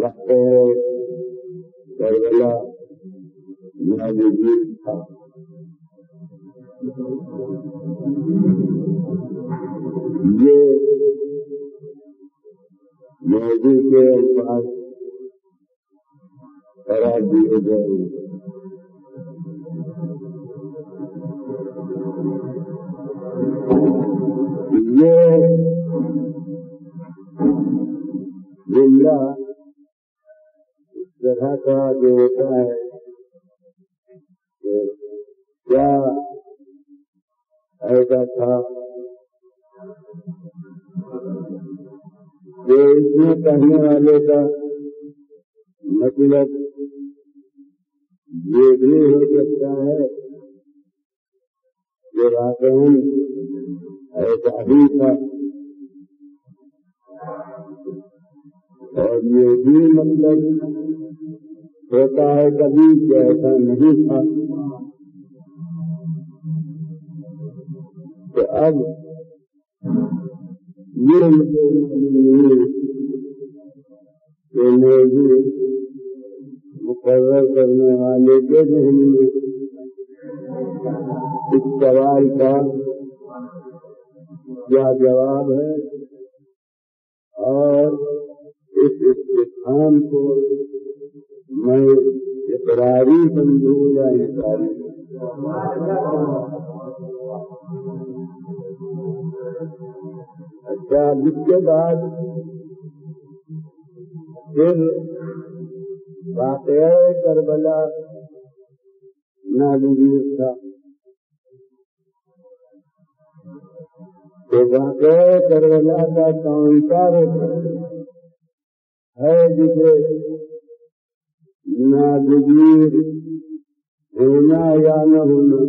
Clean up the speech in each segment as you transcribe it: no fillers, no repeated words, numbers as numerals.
وقت کربلا ناگزیر تھا. یہ موضوع کے الفاظ قرار دیے گئے. یہ جملہ اس طرح کا جو ہوتا ہے کہ کیا ایسا تھا کہ اس میں کہنے والے کا مطلب یہ بھی ہو سکتا ہے کہ واقعی ایسا ہی تھا، اور یہ بھی مطلب ہوتا ہے کبھی کہ ایسا نہیں تھا. تو اب یہ موضوع مقرر کرنے والے کے ذہن میں اس سوال کا کیا جواب ہے، اور اس استفہام کو میں اقراری سمجھوں یا انکاری. اچھا، جس کے بعد پھر واقعہ کربلا ناگزیر تھا. تو واقعہ کربلا کا کون سا ہے جسے ناگزیر ہونا یا نہ ہونا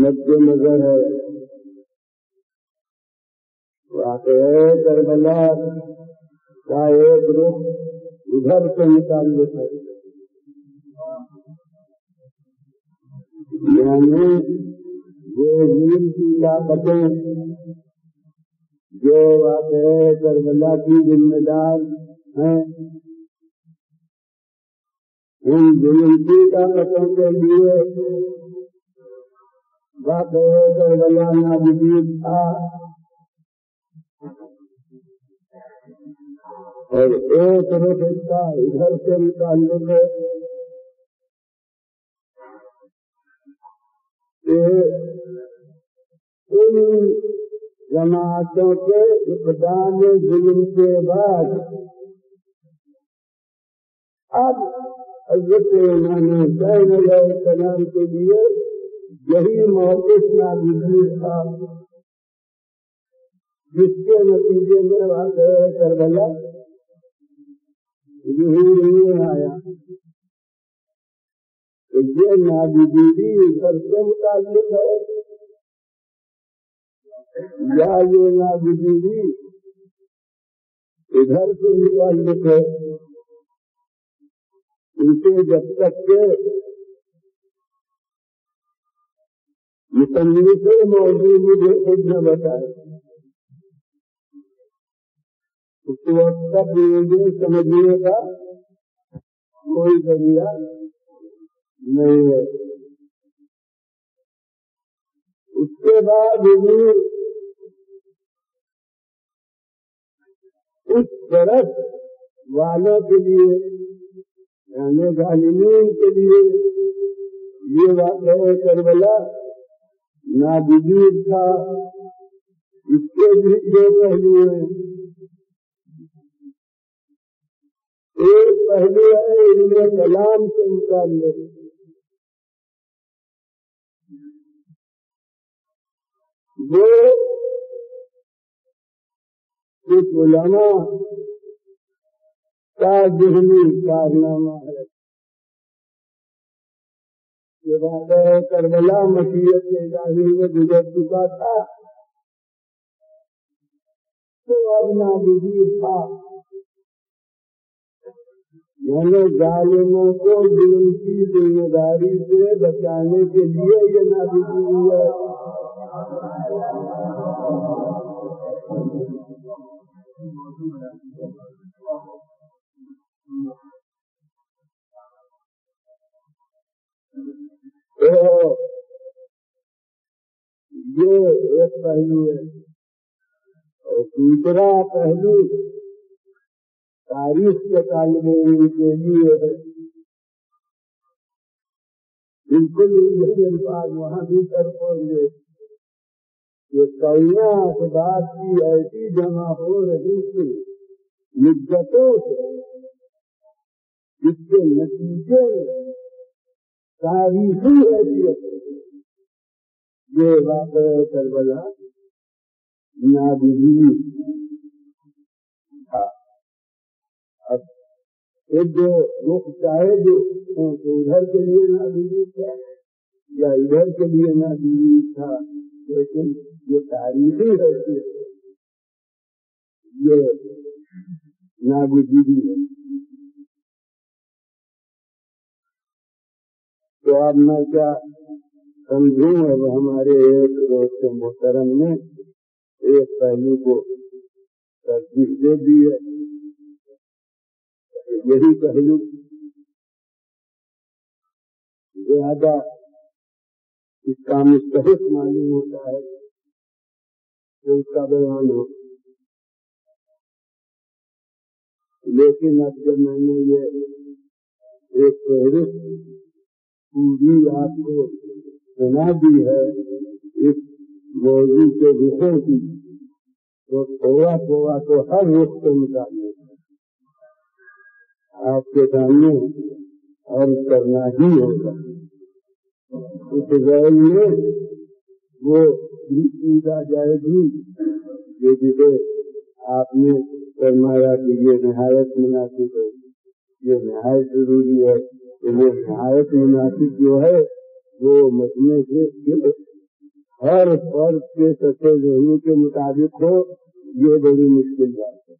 مد نظر ہے. واقعہ کربلا کا ایک رخ ادھر سے متعلق ہے، یعنی وہ دین کی طاقتیں جو واقعہ کربلا کی ذمہ دار ہیں، ان دین کی طاقتوں کے لیے واقعہ کربلا ناگزیر تھا. اور ایک رخ اس کا ادھر سے متعلق ہے کہ ان جماعتوں کے اقدام ظلم کے بعد اب حضرت امام حسین علیہ السلام کے لیے یہی موقف ناگزیر تھا، جس کے نتیجے میں واقعہ کربلا ظہور نہیں آیا. یہ ناگزیری ادھر سے متعلق ہے یا یہ ناگزیری ادھر سے متعلق ہے؟ اسے جب تک کہ مصنف موضوع مجھے خود نہ بتائے اس وقت تک مجھے سمجھنے کا کوئی ذریعہ نہیں ہے. اس کے بعد اس طرف والوں کے لیے یعنی ظالمین کے لیے یہ واقعہ کربلا ناگزیر تھا. اس کے بھی دو پہلو ہیں. ایک پہلو ہے علم کلام کے متعلق، وہ کچھ علماء کا ذہنی کارنامہ ہے کہ واقعہ کربلا مشیت الہی میں گزر چکا تھا تو اب ناگزیر تھا. یعنی ظالموں کو ظلم کی ذمہ داری سے بچانے کے لیے یہ ناگزیری ہے. پہلو ہے، اور دوسرا پہلو تاریخ کے طالب علم کے لیے ہے۔ بالکل یہی الفاظ وہاں بھی طرف ہوئے کہ کئیاں اخبار کی ایسی جمع ہو رہی تھی مدتوں سے، جس کے نتیجے تاریخی حیثیت یہ واقعہ کربلا نابینا تھا۔ اب ایک جو رخ چاہے جو ادھر کے لیے نابینا تھا یا ادھر کے لیے نابینا تھا، لیکن یہ تاریخی حیثیت یہ نابینا ہے۔ تو اب میں کیا سمجھوں، اب ہمارے ایک دوست محترم نے ایک پہلو کو ترجیح دے دی ہے، یہی پہلو زیادہ اس کا مستحق معلوم ہوتا ہے کہ اس کا بیان ہو۔ لیکن اب جب میں نے یہ ایک فہرست پوری آپ کو سنا دی ہے اس موضوع کے وشے کی، تو تھوڑا تھوڑا تو ہر رخ سے نکالنے آپ کے سامنے عرض کرنا ہی ہوگا۔ اس ذیل میں وہ پوچھا جائے گی کہ جسے آپ نے فرمایا کہ یہ نہایت مناسب ہے، یہ نہایت ضروری ہے، کہ وہ نہایت مناسب جو ہے وہ مجموعے سے ہر فرد کے سچے ذہنی کے مطابق ہو، یہ بڑی مشکل بات ہے،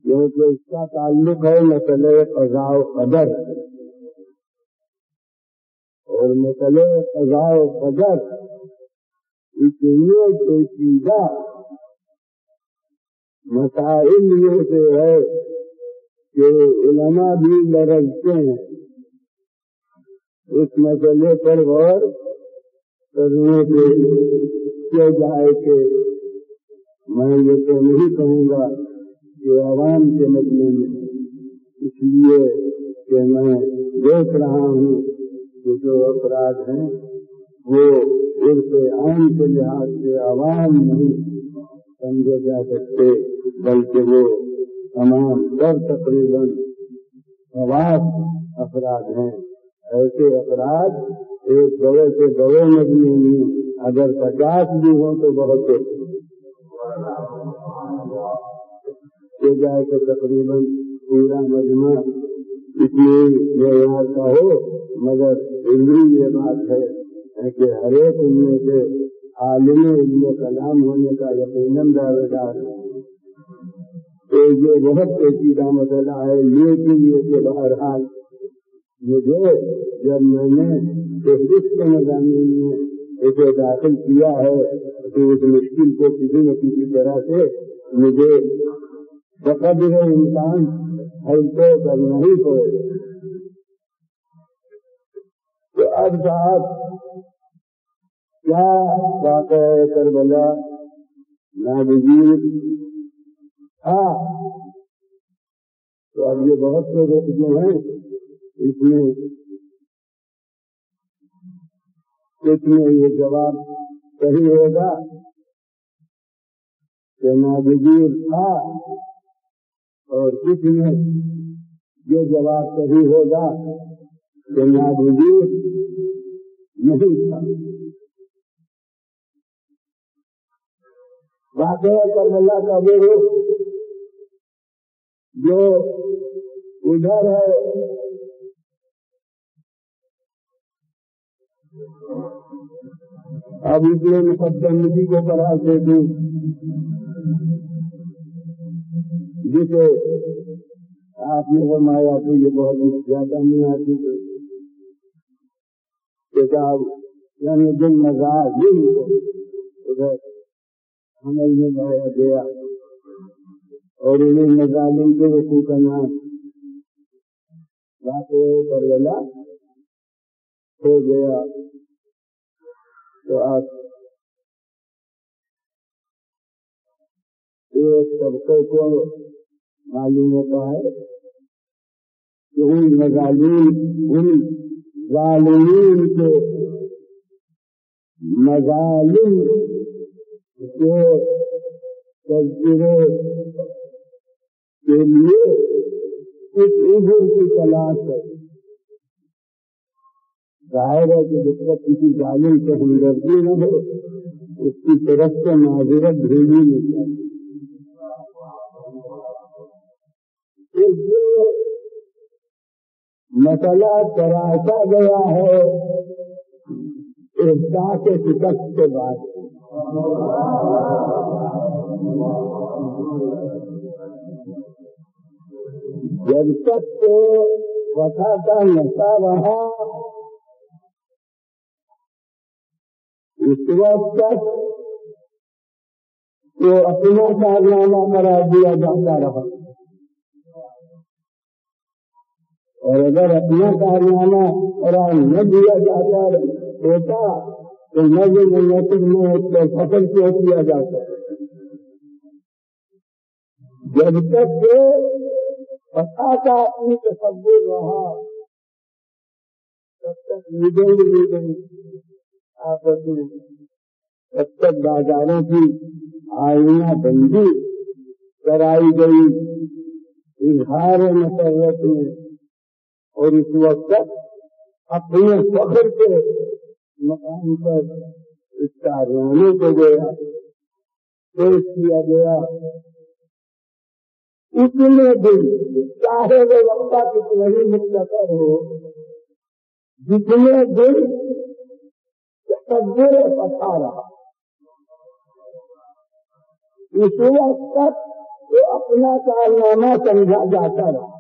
کیونکہ اس کا تعلق ہے مسئلہ قضاء و قدر، اور مسئلہ قضاء و قدر اتنے پیچیدہ مسائل میں سے ہے کہ علماء بھی لرزتے ہیں اس مسئلے پر غور کرنے سے کیا جائے کہ میں یہ تو نہیں کہوں گا کہ عوام کے مجمع میں، اس لیے کہ میں دیکھ رہا ہوں کہ جو افراد ہیں وہ عرف عام کے لحاظ سے عوام نہیں سمجھے جا سکتے، بلکہ وہ تمام در تقریباً خواص افراد ہیں۔ ایسے افراد ایک بڑے سے بڑے مجمع میں اگر 50 بھی ہوں تو بہت ہو جائے تو تقریباً پورا مجمع اتنی معیار کا ہو، مگر علمی یہ بات ہے کہ ہر ایک ان میں سے عالم علم و کلام ہونے کا یقیناً دعوے دار ہے۔ تو یہ بہت پیچیدہ مسئلہ ہے، لیکن یہ بہرحال مجھے جب میں نے فہرست کے مضامین میں اسے داخل کیا ہے تو اس مشکل کو کسی نہ کسی طرح سے مجھے بقدر امکان حل تو کرنا ہی پڑے گا۔ تو اب صاحب کیا واقعہ کربلا ناگزیر تھا، تو اب یہ بہت سے لوگ جو ہیں اس میں کچھ میں یہ جواب صحیح ہوگا کہ ناگزیر تھا، اور کچھ میں یہ جواب صحیح ہوگا کہ ناگزیر نہیں تھا۔ واقعہ کربلا کا وہ رخ جو ادھر ہے اب اس میں مقدم نبی کو قرار دے دوں، جسے آپ نے فرمایا تو یہ بہت زیادہ نہیں آتی کہ صاحب یعنی دن مزاج ادھر عمل میں لایا گیا، اور انہیں مظالم کے وقوع کا نام واقعہ کربلا ہو گیا۔ تو آپ ایک طبقے کو معلوم ہوتا ہے کہ ان ظالمین کے مظالم کے تذکرے کے لیے کچھ عذر کی تلاش ہے. ظاہر ہے کہ جب تک کسی ظالم سے ہمدردی نہ ہو اس کی طرف سے معذرت بھیجی نہیں جاتی. جو مسئلہ تراشا گیا ہے احساس شکست کے بعد جب تک تو وفا کا نشہ رہا اس وقت تک تو اپنا کارنامہ قرار دیا جاتا رہا اور اگر اپنا کارنامہ قرار نہ دیا جاتا ہوتا تو نظر نصر میں اس پر فخر کیوں کیا جاتا. جب تک کہ فتح کا اپنی تصور رہا تب تک لیڈنگ آپس میں تب تک بازاروں کی آئینہ بندی کرائی گئی اظہار مسرت میں اور اس وقت تک اپنے فخر کے مقام پر اس کارنامے کو گیا پیش کیا گیا. اتنے دن چاہے وہ وقت کتنا ہی مختصر ہو جتنے دن تصور پتا رہا اس وقت تک وہ اپنا کارنامہ سمجھا جاتا رہا.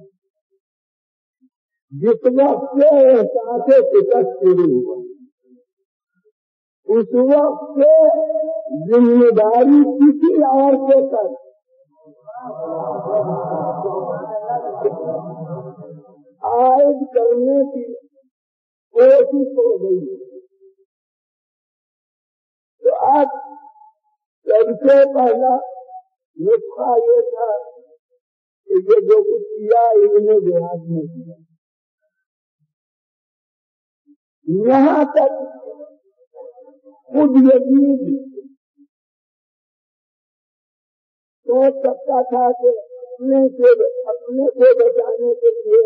جس وقت سے احساس شکست شروع ہوا اس وقت سے ذمہ داری کسی اور کے ساتھ عائد کرنے کی کوشش ہو گئی. تو آج سب سے پہلا نسخہ یہ تھا کہ یہ جو کچھ کیا انہوں نے دیہات میں کیا. یہاں تک خود یقین سوچ سکتا تھا کہ اپنے کو بچانے کے لیے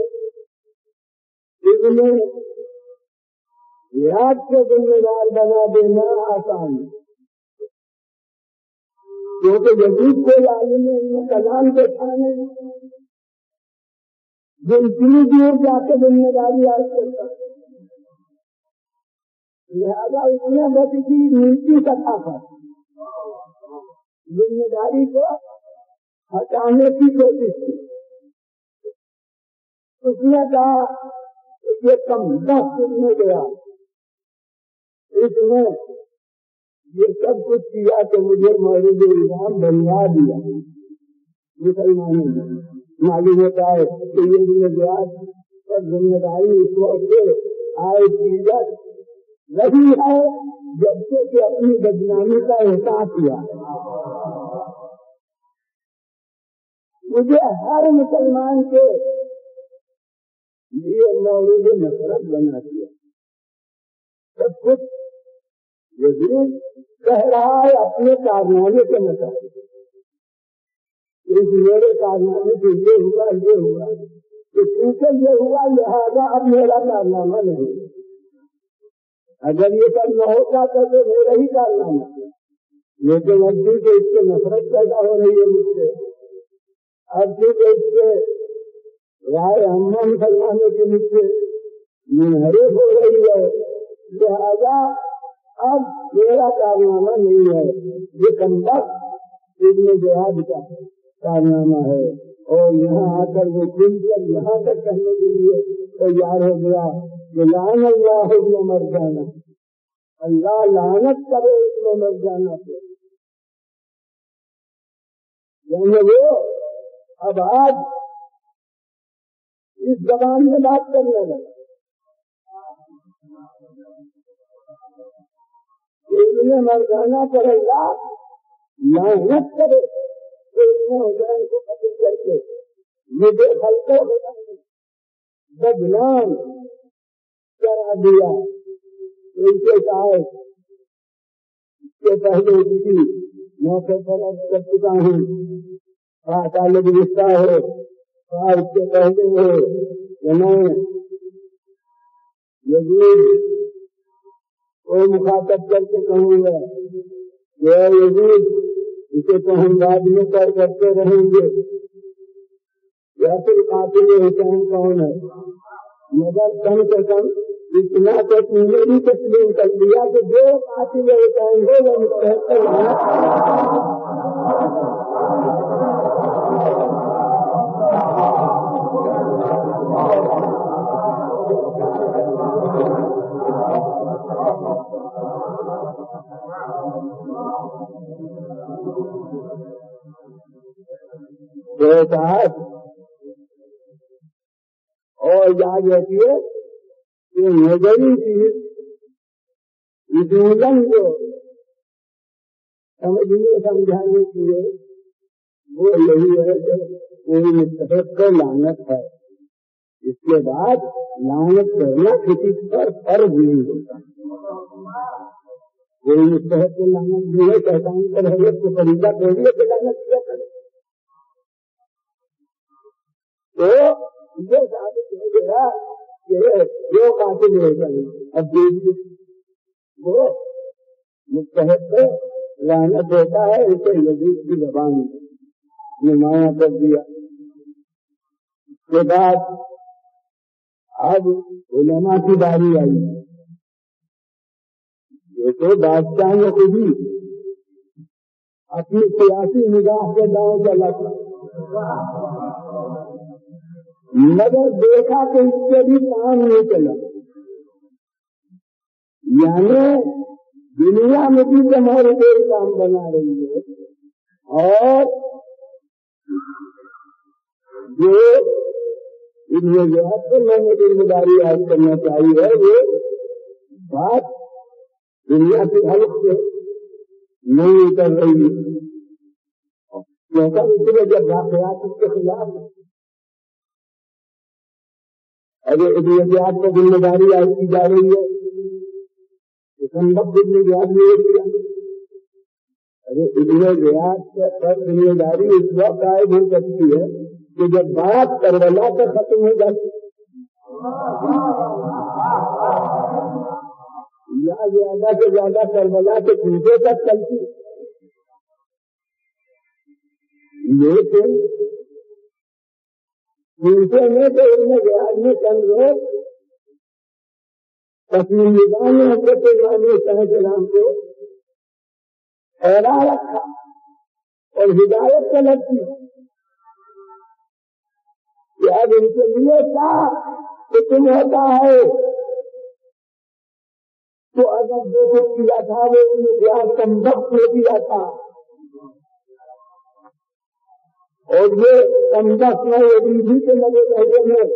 انہیں یاد سے ذمہ دار بنا دینا آسان ہے کیونکہ جدید کو عالم میں کلام کے کھانے جو اتنی دور جا کے ذمہ داری آ سکتا لہذا اس نے بس اسی نیتی کتھا پر ذمہ داری کو ہٹانے کی کوشش کی. اس نے کہا یہ کم دست میں گیا اس نے یہ سب کچھ کیا کہ مجھے مورد الزام بنوا دیا. مسلمانوں نے معلوم ہوتا ہے کہ یہ ذمہ داری اس وقت سے آئے کی وہی ہے جب سے کہ اپنی بدنامی کا احساس کیا. مجھے ہر مسلمان کے لیے مورد نفرت بنا دیا. سب کچھ وزیر کہہ رہا ہے اپنے کارنامے کے مطابق میرے کارنامے سے یہ ہوا کہ کیونکہ یہ ہوا لہذا اب میرا کارنامہ نہیں. اگر یہ کل نہ ہوتا تو میرا ہی کارنامہ لیکن اب بھی کہ اس سے نفرت پیدا ہو رہی ہے مجھ سے. اب بھی کہ اس سے رائے ہم مسلمانوں کے مجھ سے منحرف ہو رہی ہے لہذا اب میرا کارنامہ نہیں ہے یہ کم وقت ابن جہاد کا کارنامہ ہے. اور یہاں آ کر وہ کل کر یہاں تک کہنے کے لیے تیار ہو گیا کہ لعن اللہ ابن مرجانہ اللہ لعنت کرے ابن مرجانہ سے. یعنی وہ اب آج اس زبان میں بات کرنے لگا انہیں مردانہ پر اللہ لعنت کرے تو انہیں حسین کو قتل کر کے یہ بے خلقوں بدنام کرا دیا. ان کے ساتھ کے پہلے کسی موقع پر کر چکا ہوں طالب رشتہ ہو اور اس کے پہلے ہو کہ میں یزید کو مخاطب کر کے کہوں گا کہ یزید اسے تو ہم بعد میں طے کرتے رہیں گے یا پھر قاتل حسین کون ہے, مگر کم سے کم اتنا تو تم نے بھی تسلیم کر دیا کہ جو قاتل حسین ہو وہ مستحق صاحب. اور یاد رکھیے کہ نظری چیز اصولن کو سمجھنے سمجھانے کے لیے وہ یہی ہے کہ کوئی مستحق کو لعنت ہے, اس کے بعد لعنت کرنا کسی پر فرض نہیں ہوتا. کوئی مستحق کو لعنت بھی ہے شیطان پر حضرت کو طریقہ دے دیے کہ لعنت کیا کرے تو یہ ثابت ہو گیا کہ جو قاتل حسین اب دیکھیے وہ مستحق لعنت ہوتا ہے, اسے یزید کی زبان نمایاں کر دیا. اس کے بعد اب علماء کی باری آئی. یہ تو بادشاہ نے خود ہی اپنی سیاسی نگاہ سے گاؤں چلا تھا, مگر دیکھا کہ اس سے بھی کام نہیں چلا. یعنی دنیا میں بھی ہمارے کوئی کام بنا رہی ہے اور جو انہیں جہاد پر میں نے ذمہ داری عائد کرنا چاہیے ہے وہ بات دنیا کی حلق سے نہیں اتر رہی ہے. اس لیے جب واقعات اس کے خلاف اگر ادویات کو ذمہ داری عائد کی جا رہی ہے تو سمبھ ذمہ نہیں کیا. اگر ادویات پر ذمہ داری اس وقت عائد ہو سکتی ہے کہ جب بات کربلا سے ختم ہو جاتی یا زیادہ سے زیادہ کربلا کے پیچھے تک چلتی, لیکن پیچھے میں تو انہیں جہاز میں چل رہے اپنی نظام حضرت السلام کو حیران رکھا اور ہدایت طلب کی کہ اب ان کے لیے کیا حکم ہوتا ہے. تو اگر جو کچھ کیا تھا وہ انہیں کم وقت میں کیا تھا اور یہ کم وقت میں بھی کے لگے پہلے میں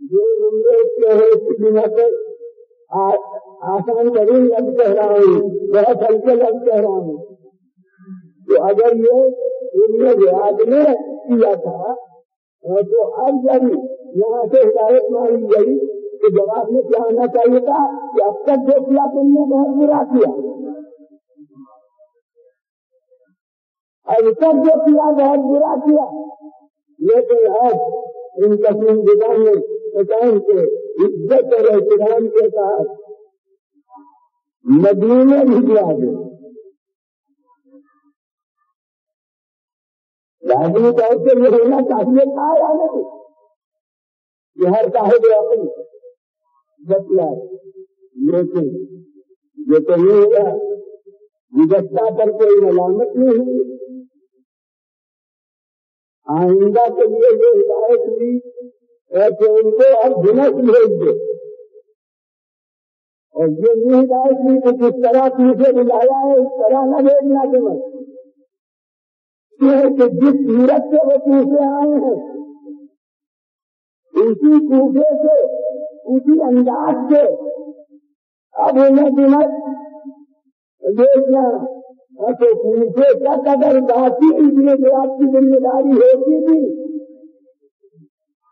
جو اس کی بنا پر آسان ترین لفظ کہہ رہا ہوں, بہت ہلکے لفظ کہہ رہا ہوں. تو اگر یہ انہیں جہاد میں کیا تھا تو اب جب یہاں سے ہدایت ماری گئی تو جواب میں کیا ہونا چاہیے تھا کہ اب تک جو کیا تم نے بہت برا کیا, اب تک جو کیا بہت برا کیا. لیکن اب ان قسم گزارنے پہچان کے عزت اور احترام کے ساتھ مدینے بھجوا دے. لازمی طور سے یہ ہونا چاہیے تھا یا نہیں کہ ہر صاحب عقل بتلائے, لیکن یہ تو نہیں ہوا. گزشتہ پر کوئی ملامت نہیں ہوئی. آئندہ کے لیے یہ ہدایت ہوئی کہ ان کو اب دنس بھیج دے, اور یہ نہیں ہدایت ہوئی کہ جس طرح تجھے بلایا ہے اس طرح نہ بھیجنا تمہیں, کہ جس صورت سے وہ پوچھے آئے ہیں اسی پوچھے سے اسی انداز سے اب انہیں دمت دیکھنا تو پوچھے تک اگر باقی میں جو آپ کی ذمہ داری ہوتی تھی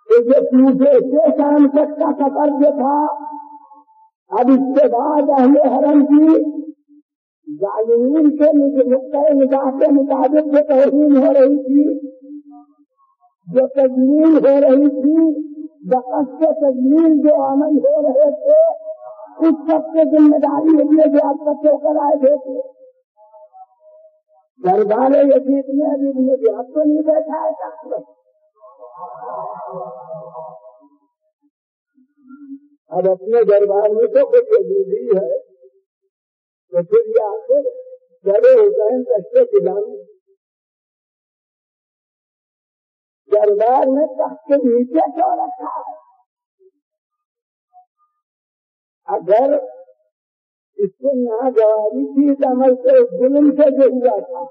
تو جو پوچھے سے شام تک کا سفر جو تھا اب اس کے بعد اہل حرم کی ظالمین کے نقطۂ نگاہ کے مطابق جو توہین ہو رہی تھی، جو تجمیل ہو رہی تھی، بقص کے تجمیل جو عمل ہو رہے تھے، اس سب سے ذمہ داری لیے جو آپ بچے کر آئے تھے دربار یزید میں ابھی مجھے آپ کو نہیں بیٹھا ہے. اب اپنے دربار میں تو کچھ یزیدی ہے تو پھر یہ آخر بڑے حسین کشتے کھلانے دربار میں تخت کے نیچے کیوں رکھا ہے؟ اگر اس کو ناگواری تھی اس عمل سے ظلم سے جو ہوا تھا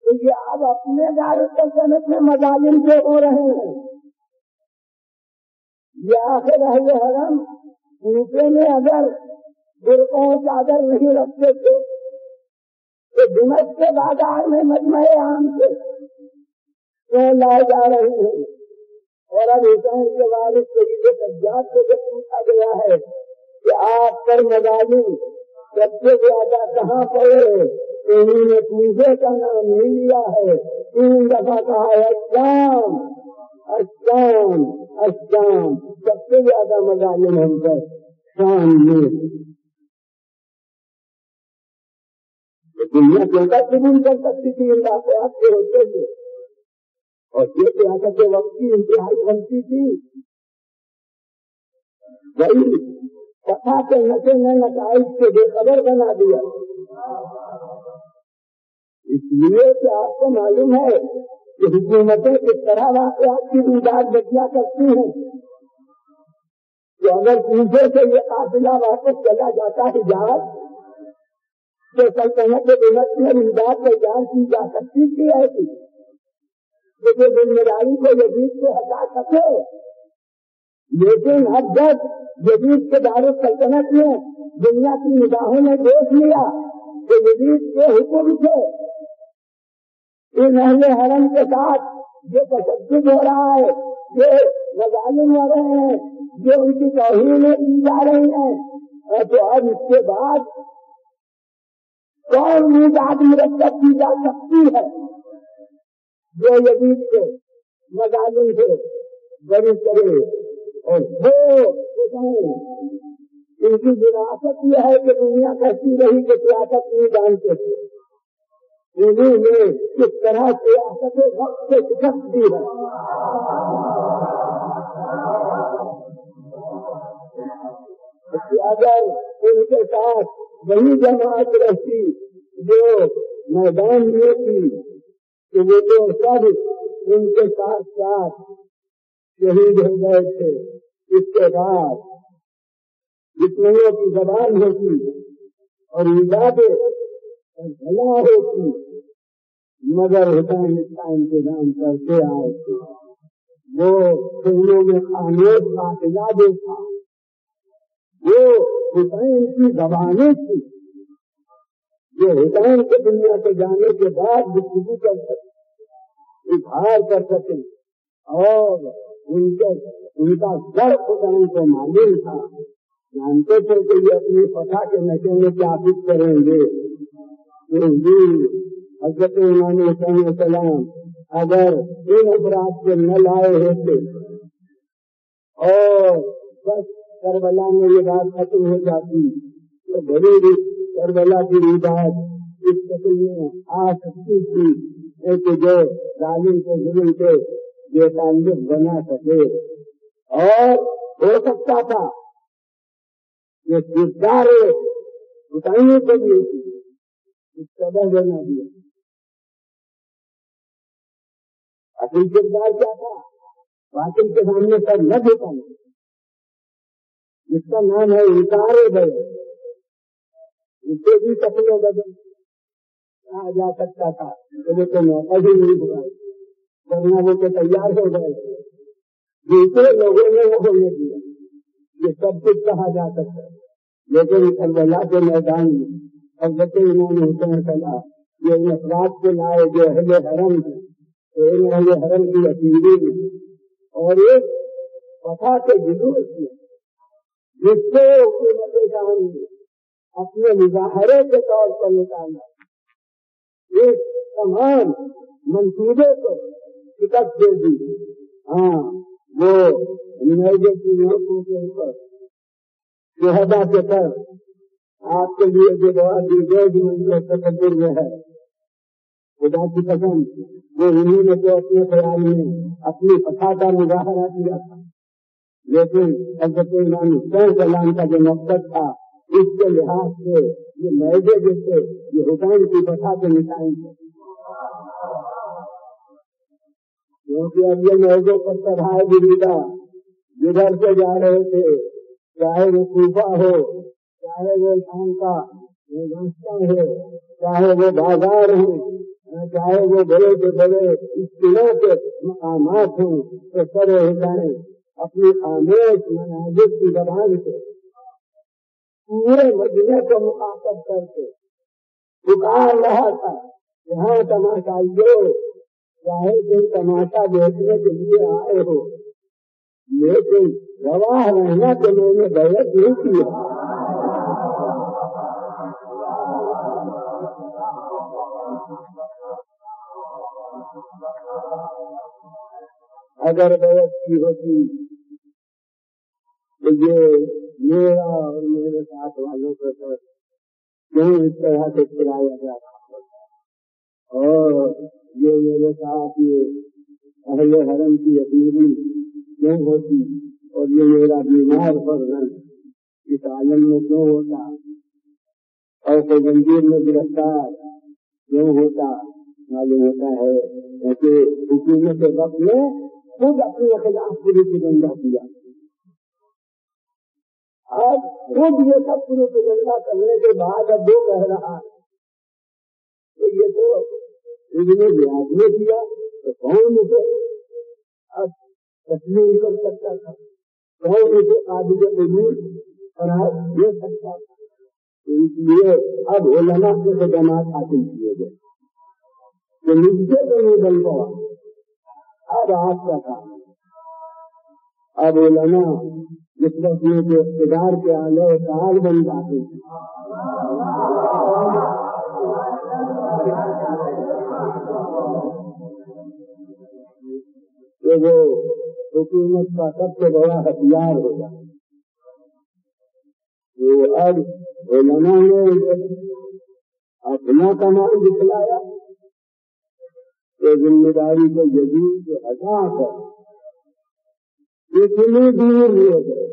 تو یہ اب اپنے دار سلطنت میں مظالم سے ہو رہے ہیں. یہ آخر اہل حرم نیچے میں اگر برقعوں چادر نہیں رکھتے تھے تو دمشق کے بازار میں مجمع عام سے کیوں لائے جا رہے ہیں؟ اور اب حسین کے والد سید سجاد کو جب پوچھا گیا ہے کہ آپ پر مظالم سب سے زیادہ کہاں پڑے تو انہوں نے پوچھے کا نام نہیں لیا ہے، 3 دفعہ کہا ہے الشام الشام الشام، سب سے زیادہ مظالم ہم پر شام میں. دنیا کیسا قبول کر سکتی تھی ان واقعات کے ہوتے تھے اور یہ سیاست کے وقت کی انتہائی غلطی تھی. وہی کتھا کے نشے میں نتائج کے بے خبر بنا دیا. اس لیے کہ آپ کو معلوم ہے کہ حکومتیں کس طرح واقعات کی امداد بچیا کرتی ہیں کہ اگر پوچھے سے یہ قافلہ واپس چلا جاتا ہے جہاز تو سلطنت دولت میں امداد سے جان کی جا سکتی تھی ایسی کہ ذمہ داری کو یزید سے ہٹا سکے. لیکن اب جب یزید کے دار سلطنت میں دنیا کی نگاہوں نے دیکھ لیا کہ یزید کے حکم سے ان اہل حرم کے ساتھ جو تشدد ہو رہا ہے، جو مظالم ہو رہے ہیں، جو ان کی توہینیں کی جا رہی ہیں، تو اب اس کے بعد کون امداد مرتب کی جا سکتی ہے جو یزید کے مظالم سے بری کرے. اور وہ ان کی وراثت یہ ہے کہ دنیا کہتی رہی کہ سیاست نہیں جانتے تھے، انہوں نے کس طرح سیاست وقت سے شکست دی ہے. اگر ان کے ساتھ وہی جماعت رہتی جو میدان میں تھی تو وہ تو سب ان کے ساتھ ساتھ شہید ہو گئے تھے. اس کے بعد دشمنوں کی زبان ہوتی اور ایجاد بھلا ہوتی، مگر حسین اس کا انتظام کرتے آئے تھے. وہ دنوں میں خاموش قافلہ دیکھا، وہ حسین کی زبانیں تھی جو حسین کے دنیا سے جانے کے بعد گفتگو کر سکتے، اظہار کر سکے. اور ان کا ڈر حسین کو معلوم تھا، جانتے تھے کہ یہ اپنی فتح کے نشے میں کیا کچھ کریں گے. حضرت امام حسین علیہ السلام اگر ان افراد کو نہ لائے ہوتے اور بس کربلا میں یہ بات ختم ہو جاتی تو بڑی کربلا کی بات اس شکل میں آ سکتی تھی کہ جو ظالم کو ظلم سے یہ تعلق بنا سکے. اور ہو سکتا تھا کہ کردار اتارنے کے لیے اس قدر بنا دیا. اصل کردار کیا تھا؟ باطل کے سامنے پر نہ دیتا نہیں، جس کا نام ہے انکار بدل، اسے بھی کپڑے بدل کہا جا سکتا تھا کہ وہ تو موقع ہی نہیں ہوا، ورنہ وہ تو تیار ہو گئے. دوسرے لوگوں نے وہ ہونے دیا، یہ سب کچھ کہا جا سکتا ہے. لیکن کربلا کے میدان میں حضرت امام حسین صلاح یہ ان افراد کے لائے جو اہل حرم ہے تو ان اہل حرم کی عقیدے میں اور ایک وفا کے جلوس میں جس سے حکومت جہاں نے اپنے مظاہرے کے طور پر نکالا اس تمام منصوبے کو شکست دے دی. ہاں وہ میجر کی نوٹوں کے اوپر شہدا کے پر آپ کے لیے جو دعا دی گئی منظور تصور میں ہے خدا کی قسم وہ انہوں نے تو اپنے خیال میں اپنی فتح کا مظاہرہ کیا تھا لیکن حضرت امام حسین سلام کا جو مقصد تھا اس کے لحاظ سے یہ میجر جو تھے یہ حسین کی فتح کے نشان تھے کیونکہ اب یہ میجر پر چڑھائے گریدا جدھر سے جا رہے تھے چاہے وہ کوفہ ہو چاہے وہ شام کا راستہ ہو چاہے وہ بازار ہو چاہے وہ بڑے سے بڑے اجتماع کے مقامات ہوں تو سر حسین اپنی آمیز مناظر کی زبان سے پورے مدینے کو مخاطب کر کے پکار رہا تھا یہاں تماشا لو چاہے تم تماشا دیکھنے کے لیے آئے ہو لیکن گواہ رہنا تو میں نے بیعت نہیں کیا. اگر بیعت کی ہوتی تو یہ میرا اور میرے ساتھ والوں کو تو کیوں اس طرح سے کھلایا جا رہا ہوتا اور یہ میرے ساتھ یہ اہل حرم کی عقیدی کیوں ہوتی اور یہ میرا بیمار فرزند اس عالم میں کیوں ہوتا اور کوئی زنجیر میں گرفتار کیوں ہوتا. معلوم ہوتا ہے کہ حکومت کے وقت میں خود اپنے خلاف پوری تجنگا کیا آج خود یہ سب پوری تجنگا کرنے کے بعد اب وہ کہہ رہا ہے یہ تو ابن زیاد نے کیا تو کون مجھے اب تسلیم کر سکتا تھا کون مجھے قابل قبول قرار دے سکتا تھا. اس لیے اب علماء سے خدمات حاصل کیے گئے کہ مجھے تو نہیں بن پڑا اب آپ کا کام اب علماء جس وقت میں جو اقتدار کے آلے کار بن جاتے ہیں کہ وہ حکومت کا سب سے بڑا ہتھیار ہوگا. وہ اب علماء نے اپنا کمال دکھلایا کہ ذمہ داری کو یزید سے ہٹا کر اتنی دور ہو گئے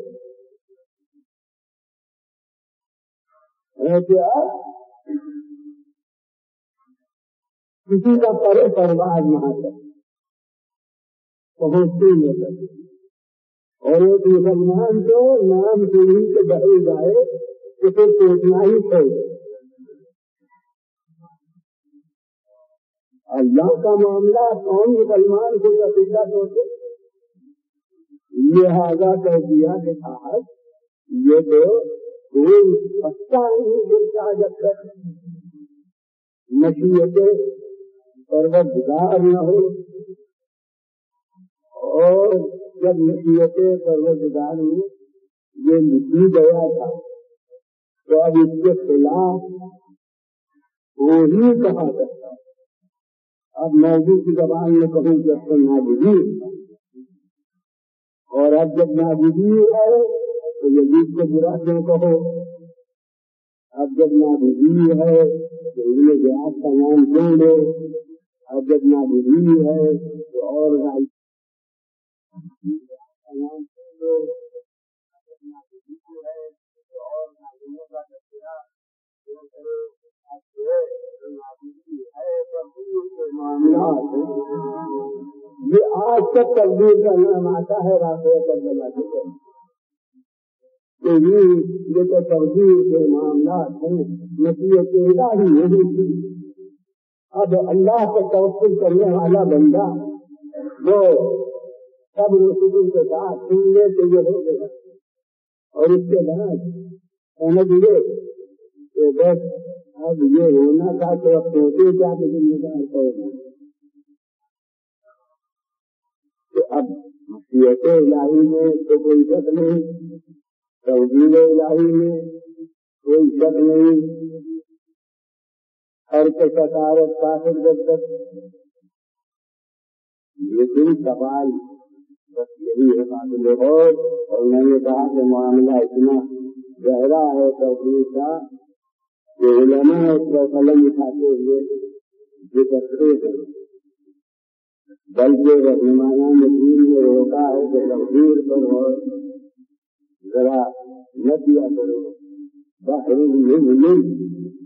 کسی کا پرے پرواز نہ کر پہنچتے ہی لگے اور ایک مسلمان کو نام سنی سے بہل جائے اسے سوچنا ہی چاہیے. اللہ کا معاملہ کون مسلمان کو عقیدہ سوچے لہذا کہہ دیا کہ صاحب یہ تو کوئی پتا نہیں ملتا جب تک مشیت پروردگار نہ ہو اور جب مشیت پروردگار میں یہ لکھی گیا تھا تو اب اس کے خلاف وہی کہا کرتا. اب موضوع کی زبان میں کہوں کہ اب تو ناگزیر اور اب جب ناگزیر ہے تو یزید کو برا کیوں کہو. اب جب ناگزیر ہے تو انہیں جہاد کا نام کیوں لو. اب جب ناگزیر ہے تو اور نام کیوں لو. یہ آج تک تقدیر کا نام آتا ہے راستہ کرنا یہ تو تقدیر کے معاملات ہیں. نصیحت الہی یہی تھی. اب اللہ سے توقل کرنے والا بندہ وہ سب رسول کے ساتھ سننے کے لیے ہو گیا اور اس کے بعد سمجھ گئے تو بس اب یہ ہونا تھا تو اب سوچے کیا کہ ذمہ دار ہونا تو اب مشیت الہی میں تو کوئی شک نہیں، توحید الہی میں کوئی شک نہیں، ہر کے سکارت کافر جب تک، لیکن سوال بس یہی ہے قابل اور میں نے کہا کہ معاملہ اتنا گہرا ہے توحید کا کہ علماء اس پر قلم اٹھاتے ہوئے ذکرتے ہیں، بلکہ رہنمایان دین نے روکا ہے کہ توحید پر اور ذرا نہ دیا کرو، بحر العلم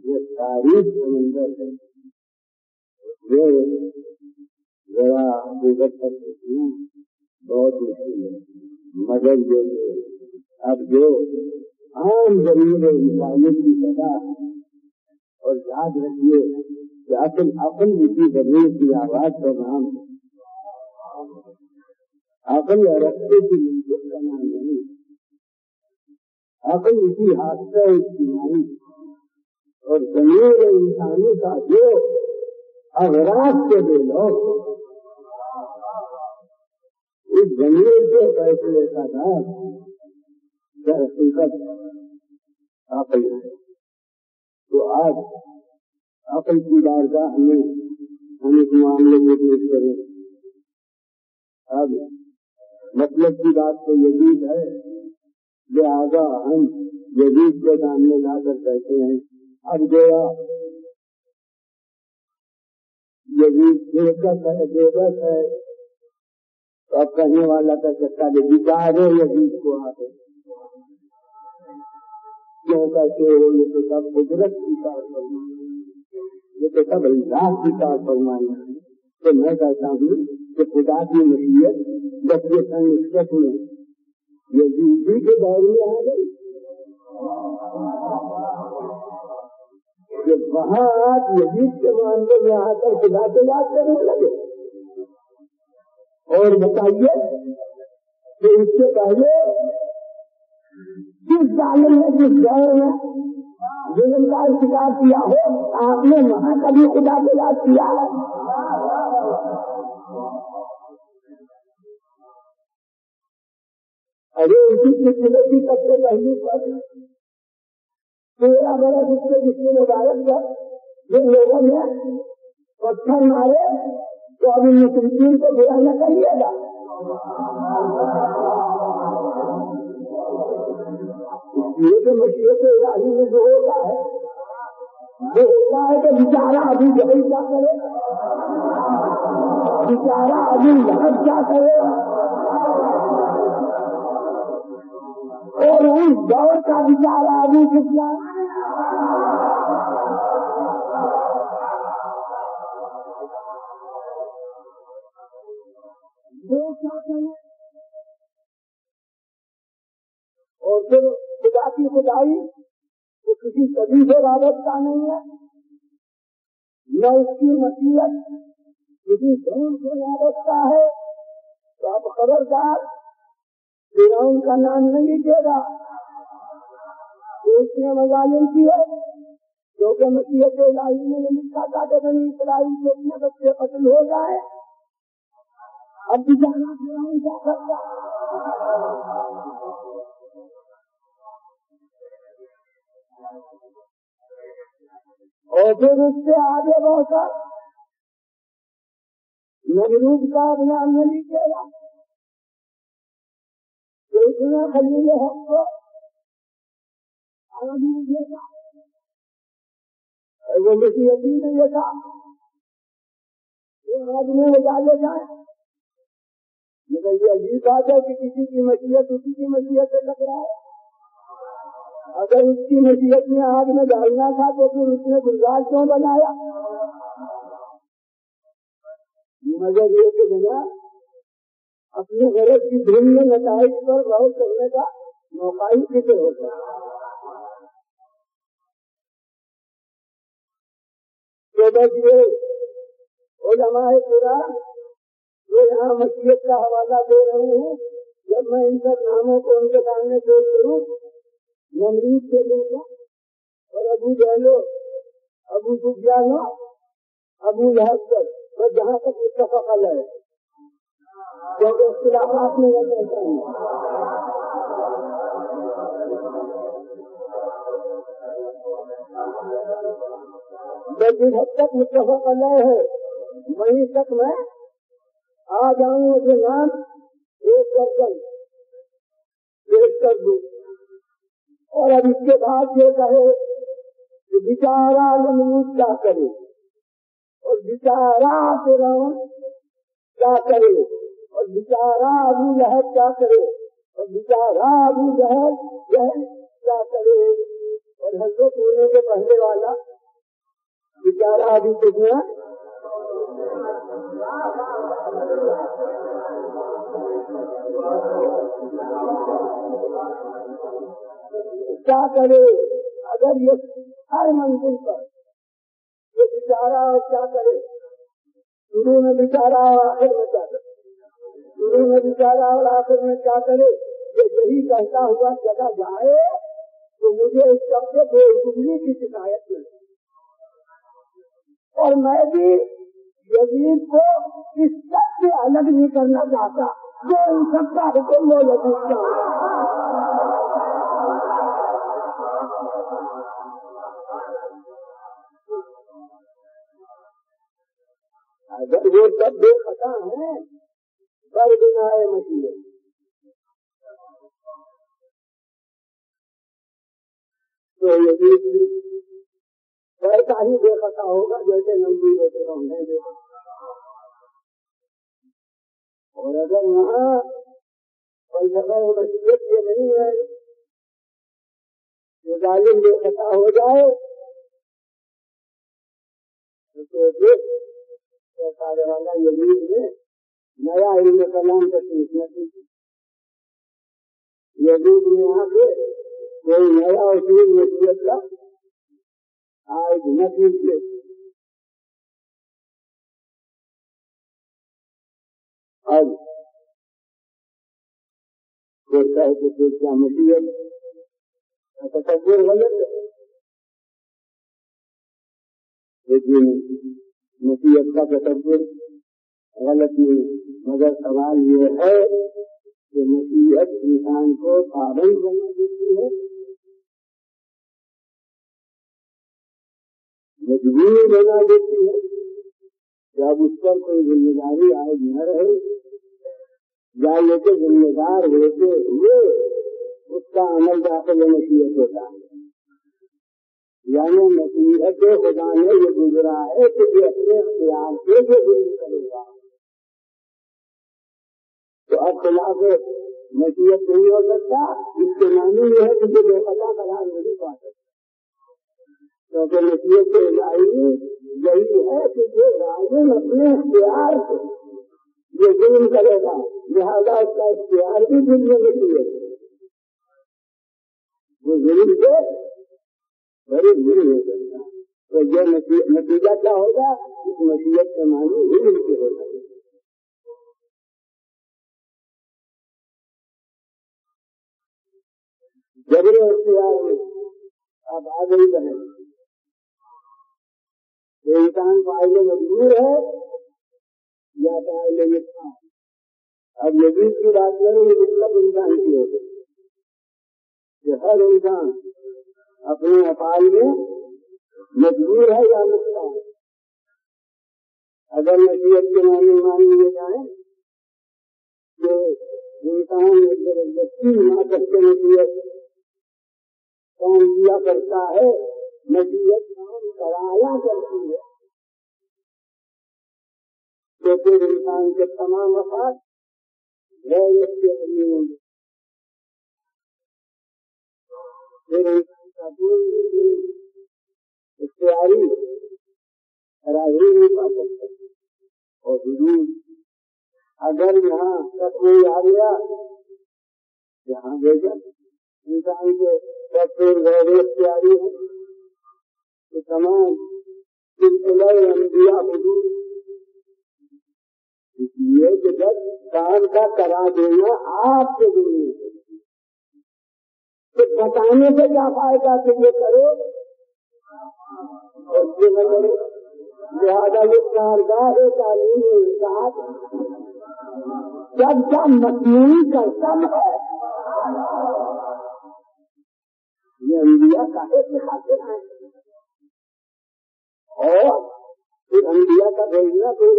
یہ تاریخ سمندر ہے، یہ ذرا حقیقت پر بہت مشکل ہے، مگر جو اب جو عام ضرور انسانیت کی سزا ہے، اور یاد رکھیے کہ عقل اسی ضرور کی آواز کا نام ہے، عقل رستے کی ملکیت کا نام نہیں، عقل اسی حادثہ اجتماعی اور ضمیر انسانی کا جو اغراض کے دے لو اس ضمیر کے فیصلے کا نام حقیقت عقل ہے۔ تو آج عقل کی بارگاہ میں ہم اس معاملے کو پیش کریں۔ اب مطلب کی بات تو یزید ہے، لہذا ہم یزید کے سامنے لا کر کہتے ہیں اب گویا یزید بےکس ہے، بےبس ہے، تو اب کہنے والا کہہ سکتا ہے بیچارے یزید کو آتے کیوں کہتے ہو، یہ تو سب قدرت کی کار فرمائی، یہ تو سب اللہ کی کار فرمائی ہے۔ تو میں کہتا ہوں کہ خدا کی مشیت بس یہ سنسکت میں یزیدی کے دور میں آ گئی کہ وہاں آج یزید کے معاملے میں آ کر خدا سے یاد کرنے لگے۔ اور بتائیے کہ اس سے پہلے جس ظالم نے جس دور میں ظلم کا شکار کیا ہو آپ نے وہاں کبھی خدا کو یاد کیا ہے؟ ارے اسی سلسلے کی سب سے پہلی پر 13 برس اس سے جس میں مبارک کر جن لوگوں نے پتھر مارے تو ابھی مسلمین کو برا نہ کریے گا۔ یہ جو مشیت الہی میں جو ہوتا ہے وہ ہوتا ہے کہ بیچارہ ابھی جبھی کیا کرے، بیچارہ ابھی یہاں کیا کرے، اور اس دور کا بیچارہ ابھی کتنا اور پھر خدا کی خدائی وہ کسی سبھی سے وابستہ نہیں ہے، نہ اس کی مشیت کسی دین سے وابستہ ہے۔ تو اب خبردار فرعون کا نام نہیں دے گا کہ اس نے مظالم کیے، کیونکہ مشیت الہی نے لکھا تھا کہ بنی اسرائیل کے اپنے بچے قتل ہو جائے۔ اب بھی جانا فرعون کیا کرتا، اور پھر اس سے آگے بڑھ کر نمرود کا نام نہیں دے گا کہ اس نے خلیل حق کو آدمی دیکھا، وہ مشیت ہی نہیں تھا وہ آدمی نکالے جائے۔ یہ عجیب بات ہے کہ کسی کی مشیت اسی کی مشیت سے ٹکرائے۔ اگر اس کی مشیت میں آگ میں ڈالنا تھا تو پھر اس نے گلزار کیوں بنایا؟ مگر یہ کہ بنا اپنے غرض کی دھن میں نتائج پر غور کرنے کا موقع ہی کسے ہوتا ہے۔ تو بس یہ علماء قرآن جو یہاں مشیت کا حوالہ دے رہے ہیں، جب میں ان سب ناموں کو ان کے سامنے پیش کروں نمرود کے لوگ اور ابو جہلو ابو سفیان ابو لہب پر بس جہاں تک اتفاق ہے کیونکہ اختلافات میں رہتے ہیں. جب جس حد تک متفق اللہ ہے وہیں تک میں آ جاؤں کے نام ایک درجن پیش کر دوں. اور اب اس کے بعد یہ کہے کہ بیچارہ نمرود کیا کرے اور بیچارہ فرعون کیا کرے اور بیچارہ ابو لہب کیا کرے اور بیچارہ ابو جہل کیا کرے. اور حضرت ہونے کے پہلے والا بیچارہ ابو سفیان کیا کرے. اگر یہ ہر منزل پر یہ بیچارہ کیا کرے شروع میں بیچارہ اور آخر میں کیا کرے شروع میں بیچارہ اور آخر میں کیا کرے. یہ یہی کہتا ہوا جگہ جائے تو مجھے اس سب سے بے حکمی کی شکایت ملے اور میں بھی یزید کو اس سب سے الگ نہیں کرنا چاہتا جو ان سب کا حکم وہ یزید کا. اگر وہ سب بے خطا ہیں بر بنا مسیح تو یزید ویسا ہی بے خطا ہوگا جیسے نمرود ہوتے ہیں. اور اگر وہاں فلسفہ مسیحیت یہ نہیں ہے جو ظالم بے خطا ہو جائے تو سارے والا یزید نے نیا علم کلام کا سیکھنا سیکھی. یزید نے یہاں سے کوئی نیا اصول مسیحیت کا آج نہ سیکھے. اب سوچتا ہے کہ کیا مسیحیت کا تصور غلط ہے لیکن مسیحیت کا تصور غلط نہیں. مگر سوال یہ ہے کہ مسیحیت انسان کو پابند بنا دیتی ہے مجبور بنا دیتی ہے جب اس پر کوئی ذمہ داری عائد نہ رہے یا یہ کہ ذمہ دار ہوتے ہوئے اس کا عمل داخل مسیحیت ہوتا ہے. یعنی مسیحیت خدا نے یہ گزرا ہے کہ یہ اپنے اختیار سے جو ظلم کرے گا تو اب خلاف مسیحیت نہیں ہو سکتا. اس کے معنی یہ ہے کہ یہ بے خطا قرار نہیں پا سکتا کیونکہ مسیحیت کے الہی یہی ہے کہ جو ظالم اپنے اختیار سے یہ ظلم کرے گا لہٰذا اس کا اختیار بھی ظلم نہیں ہے. وہ ظلم سے غریب نہیں ہو سکتا. تو یہ نتیجہ کیا ہوگا اس مسیحیت کے معنی ظلم سے ہوگا. جبر اختیار میں اب آ گئی بنے یہ انسان فائل مجبور ہے یا فائل مطلب. اب یزید کی بات کریں یہ مطلب انسان کی ہوگی کہ ہر انسان اپنے افعال میں مجبور ہے یا مطلب ہے. اگر نصیحت کے معنی مان لیے جائیں کہ انسان زبردستی نہ کرتے نصیحت کام کیا کرتا ہے نصیحت کام کرایا کرتی ہے تو پھر انسان کے تمام مفاد غیرت کے بنی ہوں گے. پھر انسان کا پوری اختیاری راضی نہیں پا سکتا. اور حدود اگر یہاں تک کوئی آ گیا یہاں بھیجا انسان کے سب سے غیر اختیاری ہے تو تمام سلسلہ انبیاء حدود اس لیے کہ جب کام کا کرا دینا آپ کے ذمہ ہے تو بتانے سے کیا فائدہ کہ یہ کرو اور یہ نہ کرو. لہٰذا یہ کارگاہ تعلیم ارشاد جب کا مصنوعی کرتب ہے یہ انبیاء کاہے سکھاتے ہیں اور پھر انبیاء کا بھیجنا تو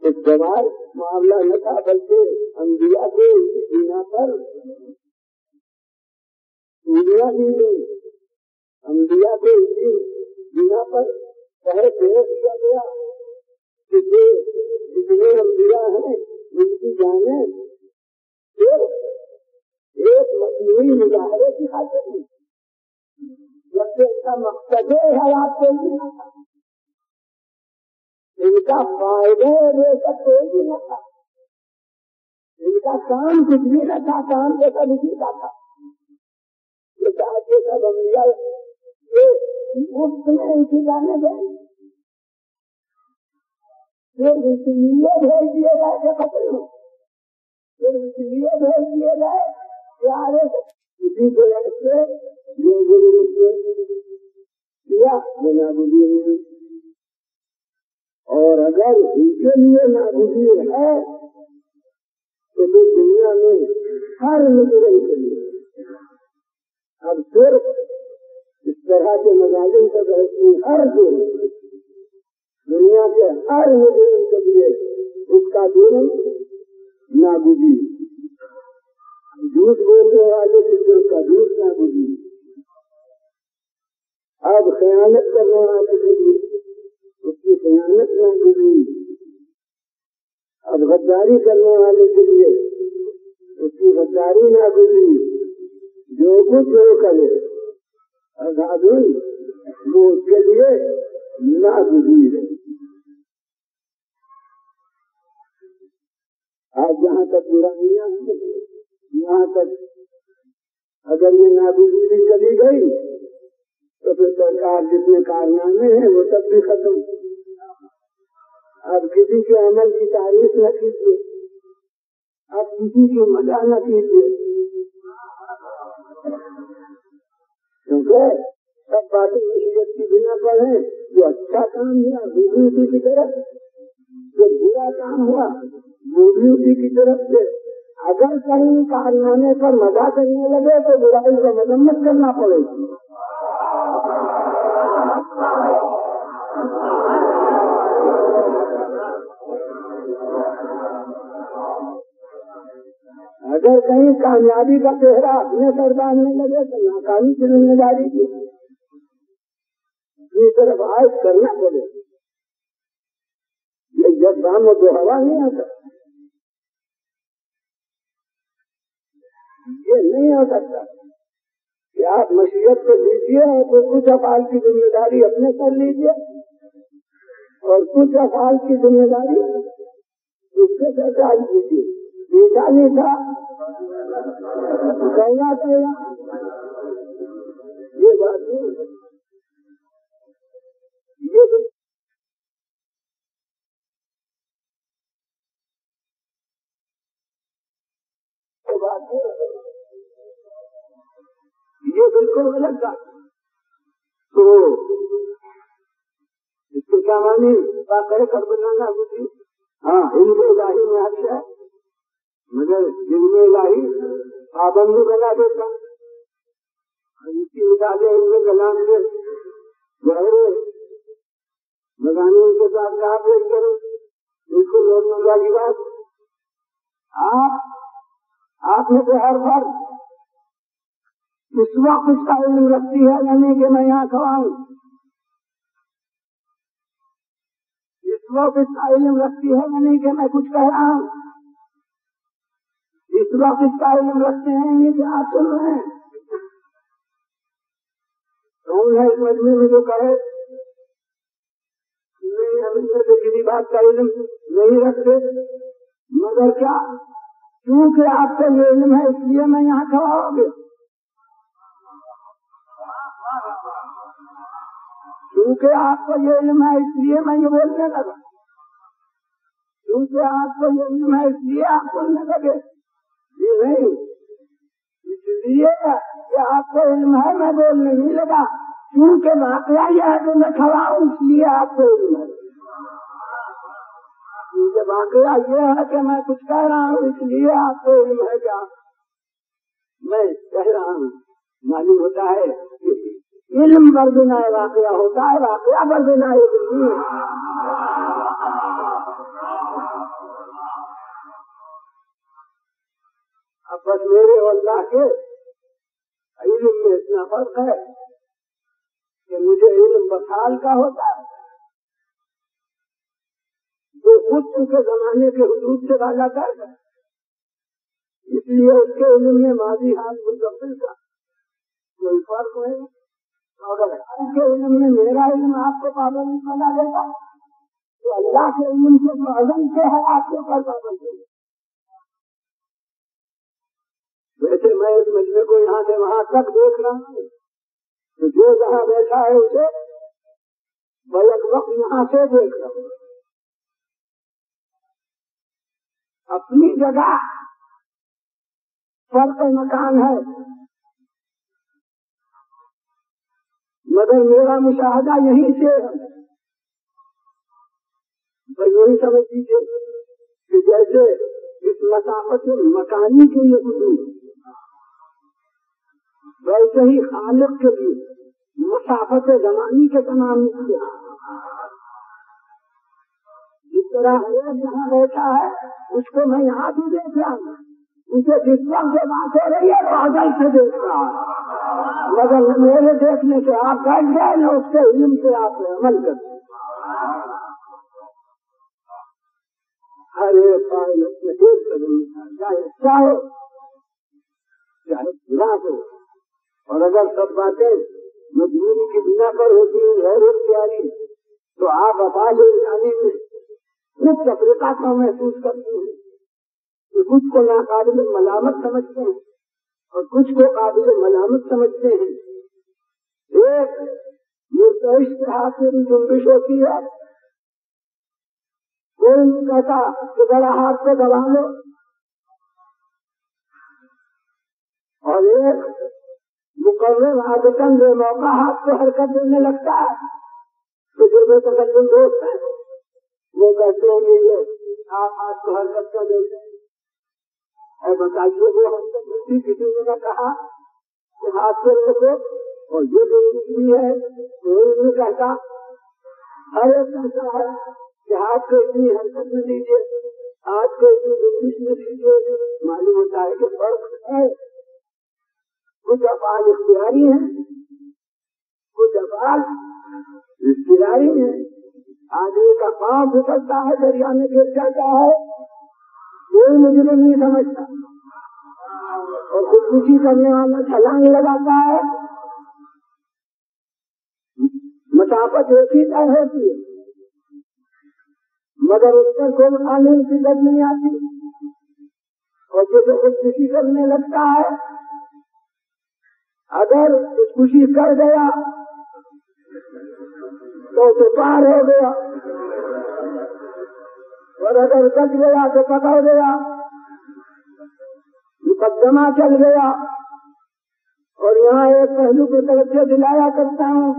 ایک سوال معاملہ نہ تھا بلکہ انبیاء کے بنا پر دنیا دی گئی. انبیاء کے بنا پر پہلے پیش کیا گیا کہ جتنے انبیاء ہیں ان کی جانیں پھر ایک مصنوعی مظاہرے کی خاطر نہیں جبکہ اس کا مقصد حیات کو نہیں تھا. ان کا فائدہ لے کر کوئی بھی نہ تھا. ان کا کام کچھ بھی نہ تھا. کام کے سب اسی کا تھا. یہ چاہتے سب انبیاء مفت میں ان کی جانے دیں پھر اس لیے بھیج دیے گئے کہ ختم ہو. پھر اس لیے بھیج دیے گئے کہ آگے اسی کے وجہ سے یہ ضرورت کیا نابودی. اور اگر ان کے لیے نابودی ہے تو پھر دنیا میں ہر مجرم کے لیے اب صرف اس طرح کے مظالم کا بہترین ہر دنیا کے ہر مجرم کے لیے اس کا جرم نابودی. جھوٹ بولنے والے کے اس کا جھوٹ نابودی. اب خیانت کرنے والے کے لیے اس کی خیانت نابودی. اب غداری کرنے والے کے لیے اس کی غداری نابودی. جو کچھ وہ کرے آزادی وہ اس کے لیے نابودی ہے. آج جہاں تک برائیاں ہیں یہاں تک اگر یہ نابودی بھی چلی گئی تو پھر سرکار جتنے کارنامے ہیں وہ سب بھی ختم. اب کسی کے عمل کی تعریف نہ کیجیے. اب کسی کی مزہ نہ کیجیے کیونکہ سب باتیں مصیبت کی بنا پر ہیں. جو اچھا کام ہوا وہ بھی اسی کی طرف, جو برا کام ہوا وہ بھی اسی کی طرف سے. اگر کہیں کارنامے پر مزہ کرنے لگے تو برائی کو مذمت کرنا پڑے گا. اگر کہیں کامیابی کا چہرہ اپنے سر باندھنے لگے تو ناکامی کی ذمہ داری کی طرف عائد کرنا پڑے. یہ جب دام و دوہرا نہیں آتا, یہ نہیں ہو سکتا کہ آپ مشیت کو لیجیے اور تو کچھ افعال کی ذمہ داری اپنے سر لیجیے اور کچھ افعال کی ذمہ داری اس کے سر ڈال دیجیے. ایسا نہیں تھا کہنا چاہیے. یہ بات نہیں. یہ بالکل غلط تھا. تو اس کے کیا مانی واقع کر بنانا ہوتی. ہاں علم الہی میں حق ہے مگر علم الہی پابندی بنا دیتا. اس کی مثالیں علم کلام سے ظاہر مضامین کے ساتھ کہا پیش کرو. بالکل روز مرہ کی بات. آپ میں سے ہر فرد اس وقت اس کا علم رکھتی ہے یعنی کہ میں یہاں کھواؤں. اس وقت اس کا علم رکھتی ہے یعنی کہ میں کچھ کہہ رہا ہوں. اس وقت اس کا علم رکھتے ہیں یعنی کہ آپ سن رہے ہیں. کون ہے اس مجموعے میں جو کہے نہیں ہم ان میں سے کسی بات کا علم نہیں رکھتے مگر کیا کیونکہ آپ سے یہ علم ہے اس لیے میں یہاں کھڑا ہو گیا. کیونکہ آپ کو یہ علم ہے اس لیے میں یہ بولنے لگا. کیونکہ آپ کو یہ علم ہے اس لیے آپ بولنے لگے. یہ نہیں, اس اس لیے کہ آپ کو علم ہے میں بولنے نہیں لگا، کیونکہ واقعہ یہ ہے کہ میں کھڑا ہوں اس لیے آپ کو علم ہے، کیونکہ واقعہ یہ ہے کہ میں کچھ کہہ رہا ہوں اس لیے آپ کو علم ہے کیا میں کہہ رہا ہوں۔ معلوم ہوتا ہے کہ علم پر بنا واقعہ ہوتا ہے، واقعہ پر بنا علم نہیں ہے۔ اب بس میرے اور اللہ کے علم میں اتنا فرق ہے کہ مجھے علم بسال کا ہوتا ہے جو خود ان کے زمانے کے حدود سے والا کرتا ہے، اس لیے اس کے علم میں ماضی حال مستقبل کا کوئی فرق نہیں۔ اگر ان کے علم میں میرا علم آپ کو پابند بنا دیتا تو اللہ کے علم سے معلوم سے ہے آپ کے اوپر پابند ہے۔ ویسے میں اس مجمع کو یہاں سے وہاں تک دیکھ رہا ہوں تو جو جہاں بیٹھا ہے اسے بیک وقت یہاں سے دیکھ رہا ہوں، اپنی جگہ فرق مکان ہے، مگر میرا مشاہدہ یہیں سے یہی سمجھ لیجیے کہ جیسے اس مسافت مکانی کے لیے حدود ویسے ہی خالق کے لیے مسافت زمانی کے تمام نقطے، جس طرح جہاں بیٹھا ہے اس کو میں یہاں بھی دیکھ رہا ہوں، اسے جس وقت سے بات ہو رہی ہے وہ ازل سے دیکھ رہا ہے، مگر میرے دیکھنے سے آپ بیٹھ جائیں نہ اس کے علم سے آپ عمل کرتے ہر ایک پائلٹ میں دیکھ کر چاہے اچھا ہو چاہے برا ہو، اور اگر سب باتیں مجبوری کی بنا پر ہوتی ہیں غیر اختیاری تو آپ افعال انسانی میں خود تفریقات کو محسوس کرتے ہیں کہ کچھ کو ناقابل ملامت سمجھتے ہیں اور کچھ کو قابل ملامت سمجھتے ہیں۔ ایک مرتعش کے ہاتھ میں بھی جنبش ہوتی ہے، کوئی نہیں کہتا کہ بڑا ہاتھ سے دبا لو، اور ایک مقرر عادتاً بے موقع ہاتھ کو حرکت دینے لگتا ہے تو جو بے تکلم دوست ہے وہ کہتے ہیں یہ آپ ہاتھ کو حرکت کر دیتے ہیں، بتائیے وہ حرکت ہوتی کسی نے نہ کہا کہ ہاتھ سے روکو، اور یہ جو بھی ہے کوئی نہیں کہتا، ہر ایک کہتا ہے کہ ہاتھ کو اتنی حرکت نہ دیجیے، ہاتھ کو اتنی گردش نہ دیجیے۔ معلوم ہوتا ہے کہ فرق ہے، کچھ افعال اختیاری ہیں کچھ افعال اختیاری ہیں۔ آدمی کا پاؤں پھسلتا ہے دریا میں گر جاتا ہے کوئی مجرم نہیں سمجھتا، اور خودکشی کرنے والا چھلانگ لگاتا ہے، مسافت ایک ہی طے ہوتی ہے مگر اس پر کوئی قانون کی درد نہیں آتی، اور جسے خودکشی کرنے لگتا ہے اگر خودکشی کر گیا تو پار ہو گیا، اور اگر بچ گیا تو پکڑ گیا، مقدمہ چل گیا۔ اور یہاں ایک پہلو کو توجہ دلایا کرتا ہوں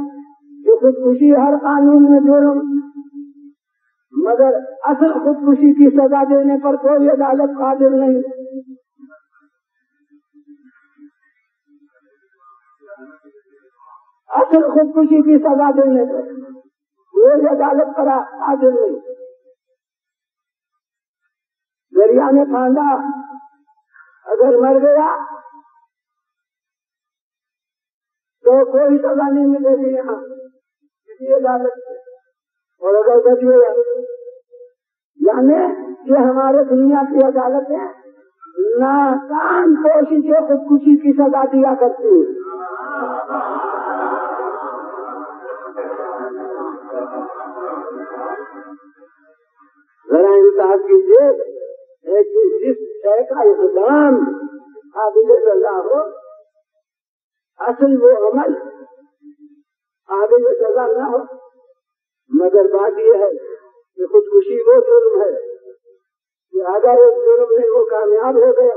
کہ خودکشی ہر قانون میں جرم، مگر اصل خودکشی کی سزا دینے پر کوئی عدالت قادر نہیں۔ اصل خودکشی کی سزا دینے پر کوئی عدالت پر قادر نہیں۔ دریا میں پھاندا اگر مر گیا تو کوئی سزا نہیں ملے گی یہاں کسی عدالت سے، اور اگر بچ گیا یعنی یہ ہمارے دنیا کی عدالتیں ناکام کوشش خودکشی کی سزا دیا کرتی ہے۔ ذرا انصاف کیجیے، جس شے کا اقدام قابل سزا ہو اصل وہ عمل قابل سزا نہ ہو، مگر بات یہ ہے کہ خودکشی وہ جرم ہے کہ اگر اس جرم میں وہ کامیاب ہو گیا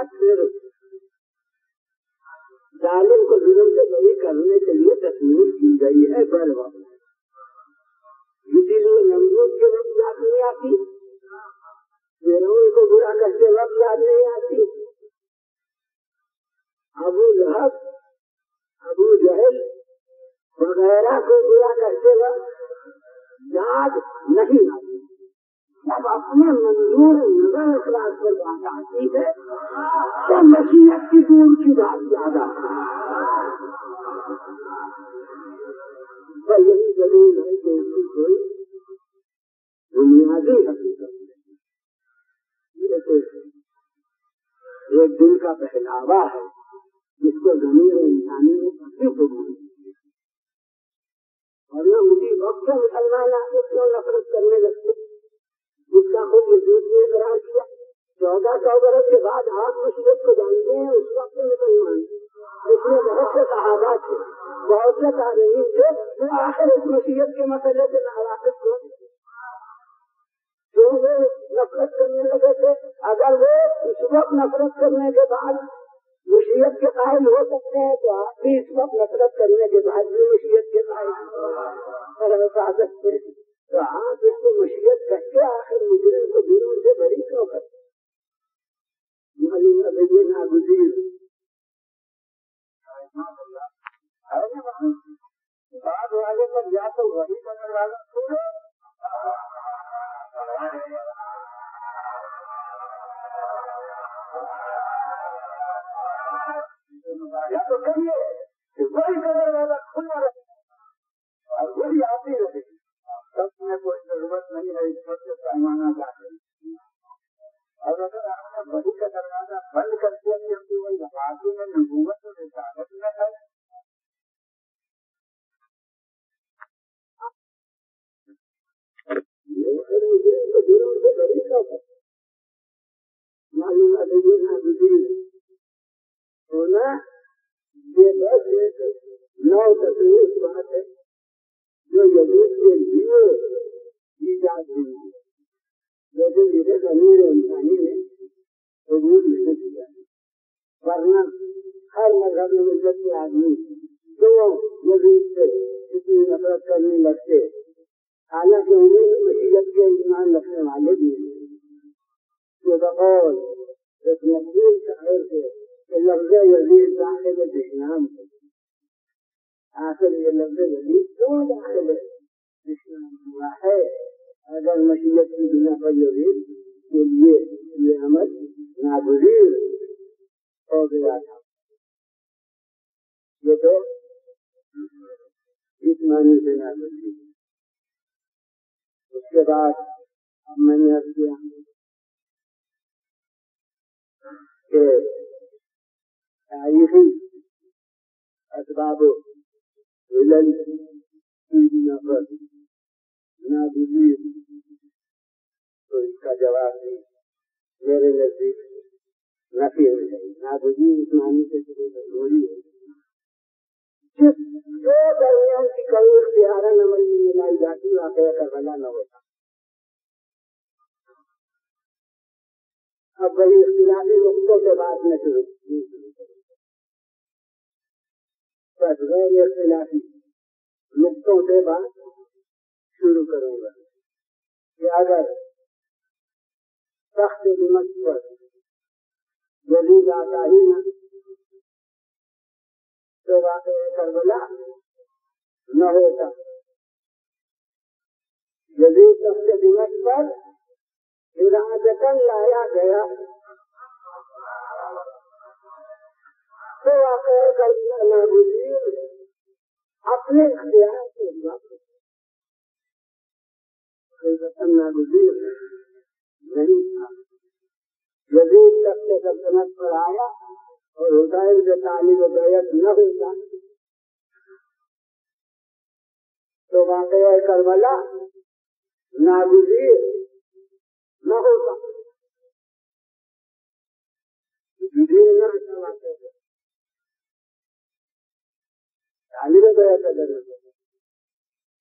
بعد پھر ظالم کو ظلم سے بری کرنے کے لیے تصویر کی گئی ہے بر وقت. اسی لیے نمرود کے وقت یاد نہیں آتی, فرعون کو برا کرتے وقت یاد نہیں آتی, ابو لہب ابو جہل وغیرہ کو برا کرتے وقت یاد نہیں آتی. جب اپنے منظور نظر اخلاص پر بات آتی ہے تو مشیت کی دور کی بات یاد آتی ہے. یہی ضرور ہے کہ اس کی کوئی بنیادی حقیقت ایک دل کا پہلاوا ہے جس کو ضمیر انسانی نے کبھی قبول کی. ورنہ مجھے وقت سے مسلمان آگے کیوں نفرت کرنے لگتے, جس کا خود وجود نے اقرار کیا. 1400 برس کے بعد آپ مشیت کو جانتے ہیں, اس وقت مسلمان اس میں بہت سے صحابہ تھے, بہت سے تابعین تھے, وہ آخر اس مشیت کے مسئلے سے ناواقف ہوئے جو وہ نفرت کرنے لگے تھے. اگر وہ اس وقت نفرت کرنے کے بعد مشیت کے قائل ہو سکتے ہیں تو آپ بھی اس وقت نفرت کرنے کے بعد بھی مشیت کے قائل ہو سکتے ہیں. تو آپ اس کو مشیت کر کے آخر مجرم کو جرم سے بری کیوں کرتے؟ ناگزیر بعد والے پر یا تو وہی کرنے والا یا تو کہیے کہ وہی کرنے والا کھلا رہے اور وہی آتی رہے, سب میں کوئی ضرورت نہیں ہے اس پر سے پیمانہ ڈالنے. اور اگر آپ نے وہی کا دروازہ بند کر دیا کہ وہی آدمی میں نبوت اور رسالت نہ ہے, ہونا یہ بس ایک نو تکلیف بات ہے جو یزید کے لیے ایجاد ہوئی ہے, لیکن جسے ضمیر انسانی نے قبول نہیں کیا. ورنہ ہر مذہب میں ملت کے آدمی جو یزید سے اتنی نفرت کرنے لگتے, حالانکہ انہیں مشیت کے ایمان رکھنے والے بھی ہیں. جو بقول ایک مقبول شاعر سے کہ لفظ یزید داخل دشنام ہے, آخر یہ لفظ یزید کیوں داخل دشنام ہوا ہے؟ اگر مشیت کی بنا پر یزید کے لیے یہ عمل ناگزیر ہو گیا تھا. یہ تو اس معنی سے ناگزیر. اس کے بعد اب میں نے عرض کیا کہ تاریخی اسباب علل کی بنا پر ناگزیر تو اس کا جواب نہیں. میرے نزدیک نفی ہو جائے. ناگزیر اس معنی سے ضروری ہے جس جو درمیان کی کوئی اختیارن عمل میں ملائی جاتی واقعہ کربلا نہ ہوتا. اب بڑی اختلافی نقطوں سے بات نہ شروع, بس غیر اختلافی نقطوں سے بات شروع کروں گا کہ اگر سخت دمک پر جدید آتا ہی نہ تو واقعہ کربلا نہ ہوتا. جدید سخت دمک پر ارادتاً لایا گیا تو واقعہ کربلا ناگزیر اپنے اختیار سے ناگزیر نہیں تھا. جدید سخت سلطنت پر آیا اور حدائل سے تعلیم و بیعت نہ ہوتا تو واقعہ کربلا ناگزیر نہ ہوتا. تعلیم و بیعت اگر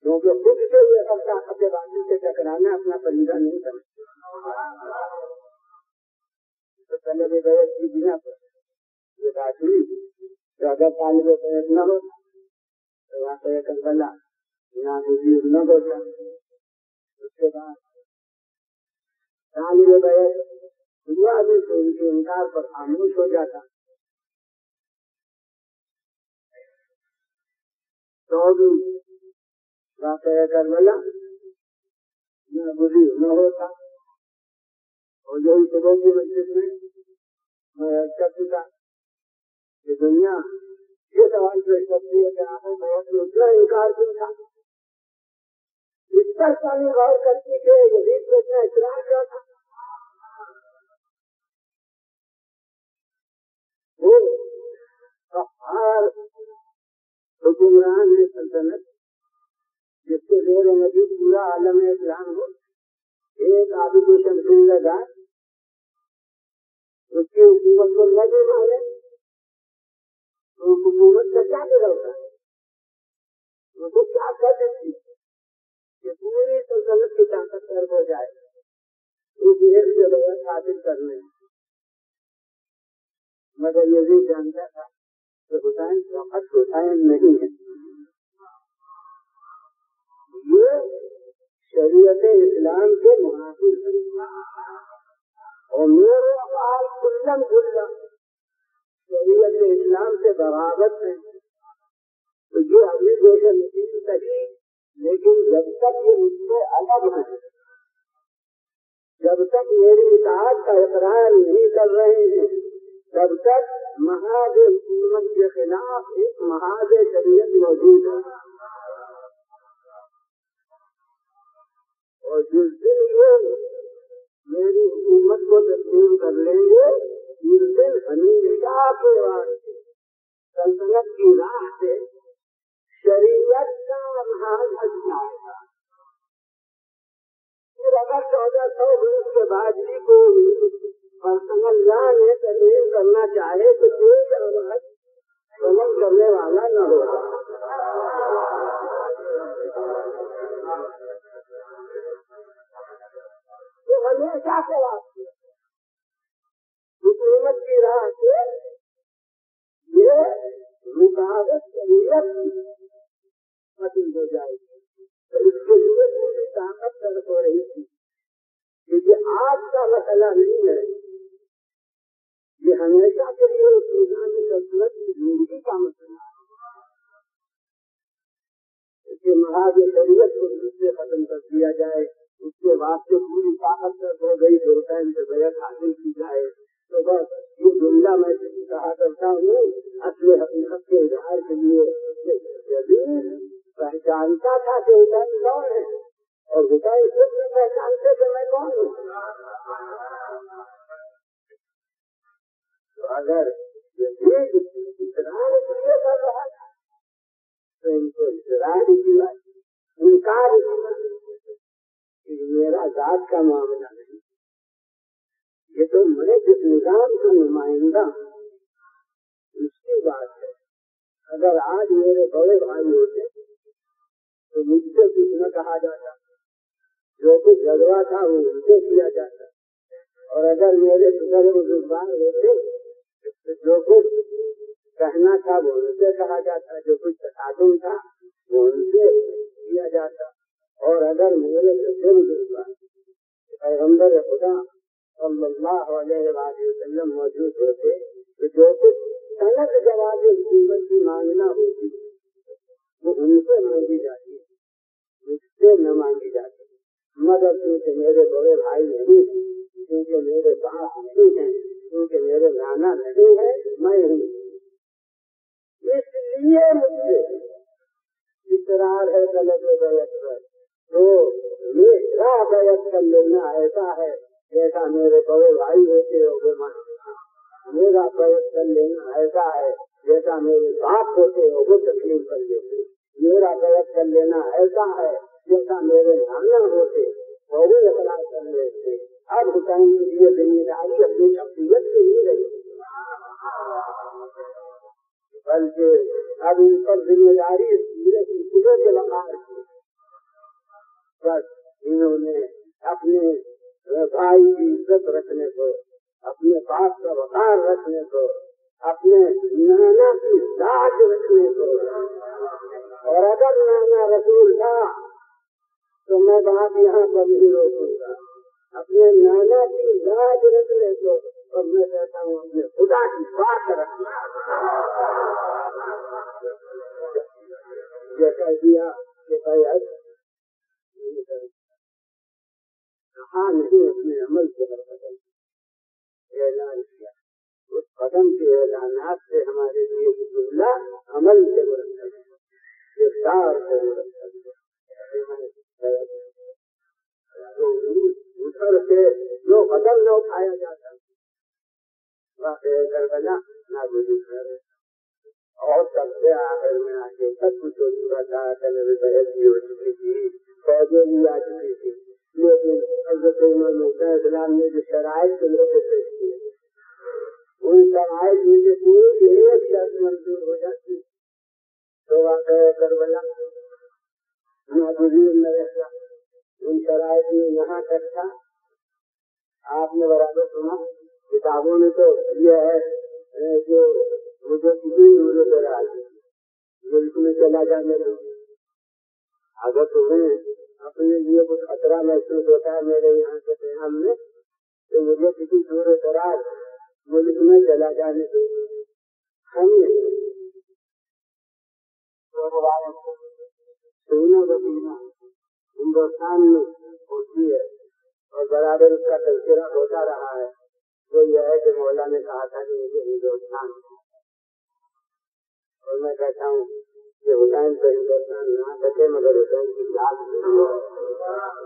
کیونکہ خود سے یہ اپنا اپنے باقی سے ٹکرانا اپنا پرندہ نہیں کرتا. تو طلب بیعت کی بنا پر یہ بات ہوئی تو اگر طالب بیعت نہ ہوتا تو وہاں پہ کربلا نہ وزیر نہ ہوتا. اس کے بعد طالب بیعت ہوا بھی تو ان کے انکار پر خاموش ہو جاتا تو بھی واقع کربلا نہ وزیر نہ ہوتا. اور یہی صبح کی مسجد میں میں کر چکا کہ دنیا یہ سوال پیش کرتی ہے کہ آپ نے بہت اتنا انکار کیوں تھا. اس پر سانی غور کرتی کہ یزید کو اتنا اعتراض کیا تھا. وہ قہار حکمران سلطنت جس کے زیر نبی پورا عالم اسلام ہو. ایک عابد شمشیر لگا اس کی حکومت کو نہ دے مارے تو حکومت کا کیا ہوتا ہے. وہ تو کیا کر دیتی کہ پوری سلطنت کی طاقت طرف ہو جائے اس ایک سے بغیر حاصل کرنے. مگر یہ بھی جانتا تھا کہ حسین فقط حسین نہیں ہے. یہ شریعت اسلام کے منافق اور میرے افعال کلم کلم شریعت اسلام سے بغاوت ہے. تو یہ ابھی جیسے نتیج صحیح لیکن جب تک یہ مجھ سے الگ ہے جب تک میری اطاعت کا اقرار نہیں کر رہے ہیں تب تک محاذ حکومت کے خلاف ایک محاذ شریعت موجود ہے. اور جس دن یہ میری حکومت کو تسلیم کر لیں گے اس دن ہمیشہ کے واسطے سلطنت کی راہ سے شریعت کا محاذ ہٹ جائے گا. پھر اگر 1420 کے بعد بھی کوئی پرسنل جان ہے تسلیم کرنا چاہے تو کوئی سمجھ کرنے والا نہ ہوگا. تو ہمیشہ کے واسطے حکومت کی راہ سے یہ رکاوٹ شریعت ختم ہو جائے گی. تو اس کے لیے پوری طاقت طرف ہو رہی تھی کیونکہ آج کا مسئلہ نہیں ہے. یہ ہمیشہ کے لیے اس نظام سلطنت کی زندگی کا مسئلہ ہے. اس کے محاذ شریعت کو اس سے ختم کر دیا جائے. اس کے واسطے پوری طاقت طرف ہو گئی تو حسین سے بیعت حاصل کی جائے. تو بس یہ جملہ میں کہا کرتا ہوں اصل حقیقت کے اظہار کے لیے پہچانتا تھا کہ حسین کون ہے اور حسین خود میں پہچانتے کہ میں کون ہوں. تو اگر اصرار اس لیے کر رہا تھا تو ان کو اصرار کیا انکار کیا کہ میرا ذات کا معاملہ نہیں. یہ تو میں جس نظام کا نمائندہ اس کی بات ہے. اگر آج میرے بڑے بھائی ہوتے تو مجھ سے کچھ نہ کہا جاتا. جو کچھ جھگڑا تھا وہ ان سے کیا جاتا. اور اگر میرے بزرگان ہوتے تو جو کچھ کہنا تھا وہ ان سے کہا جاتا. جو کچھ تصادم تھا وہ ان سے کیا جاتا. اور اگر میرے بزرگان پیغمبر خدا صلی اللہ علیہ وسلم موجود ہوتے تو جو کچھ غلط جواب حکومت کی مانگنا ہوتی وہ ان سے مانگی جاتی مجھ سے نہ مانگی جاتی. مگر کیونکہ میرے بڑے بھائی نہیں ہیں کیونکہ میرے باپ نہیں ہیں کیونکہ میرے نانا نہیں ہے میں ہوں اس لیے مجھے اقرار ہے طلب بیعت پر. تو میرا بیعت کر لینا ایسا ہے جیسا میرے بڑے بھائی ہوتے ہو وہ مانتے. میرا بیعت کر لینا ایسا ہے جیسا میرے باپ ہوتے ہو وہ تسلیم کر لیتے. میرا بیعت کر لینا ایسا ہے جیسا میرے نانا ہوتے وہ بھی اقرار کر لیتے. اب حسین کے لیے ذمہ داری اپنی شخصیت کی نہیں رہی بلکہ اب ان پر ذمہ داری میرے سلسلے کے وقار کی. بس انہوں نے اپنے بھائی کی عزت رکھنے کو اپنے باپ کا وقار رکھنے کو، اپنے نانا کی لاج رکھنے کو. اور اگر نانا رسول تھا تو میں بات یہاں پر نہیں روکوں گا. اپنے نانا کی لاج رکھنے کو، اور میں کہتا ہوں اپنے خدا کی بات رکھنا. یہ کہہ دیا کہ بھائی کہا نہیں، اپنے عمل سے قدم اعلان کیا. اس قدم کے اعلانات سے ہمارے لیے جملہ عمل سے مرتب ہے، کردار سے مرتب ہے. اتر کے جو قدم نہ اٹھایا جاتا کربلا نہ گزر کر، اور سب سے آخر میں آ کے سب کچھ ہو چکا تھا. بحث بھی ہو چکی تھی، فوجیں بھی آ چکی تھی، لیکن حضرت عمر موسیٰ اسلام نے جو شرائط کے لوگ پیش کیے، ان شرائط میں سے پوری ایک شرط منظور ہو جاتی تو واقع کربلا ناگزیر نہ رہتا. ان شرائط میں یہاں تک تھا، آپ نے برابر سنا کتابوں میں تو یہ ہے جو مجھے کسی ضرورت ہے ملک میں چلا جانے دو. اگر تمہیں اپنے لیے کچھ خطرہ محسوس ہوتا ہے میرے یہاں کے قیام میں تو مجھے کسی دور دراز ملک میں چلا جانے دو. سونا بسینا ہندوستان میں ہوتی ہے اور برابر اس کا تذکرہ ہوتا رہا ہے. تو یہ ہے کہ مولا نے کہا تھا کہ مجھے ہندوستان، اور میں کہتا ہوں کہ حسین سے ہندوستان نہ سکے مگر حسین کی یاد نہیں،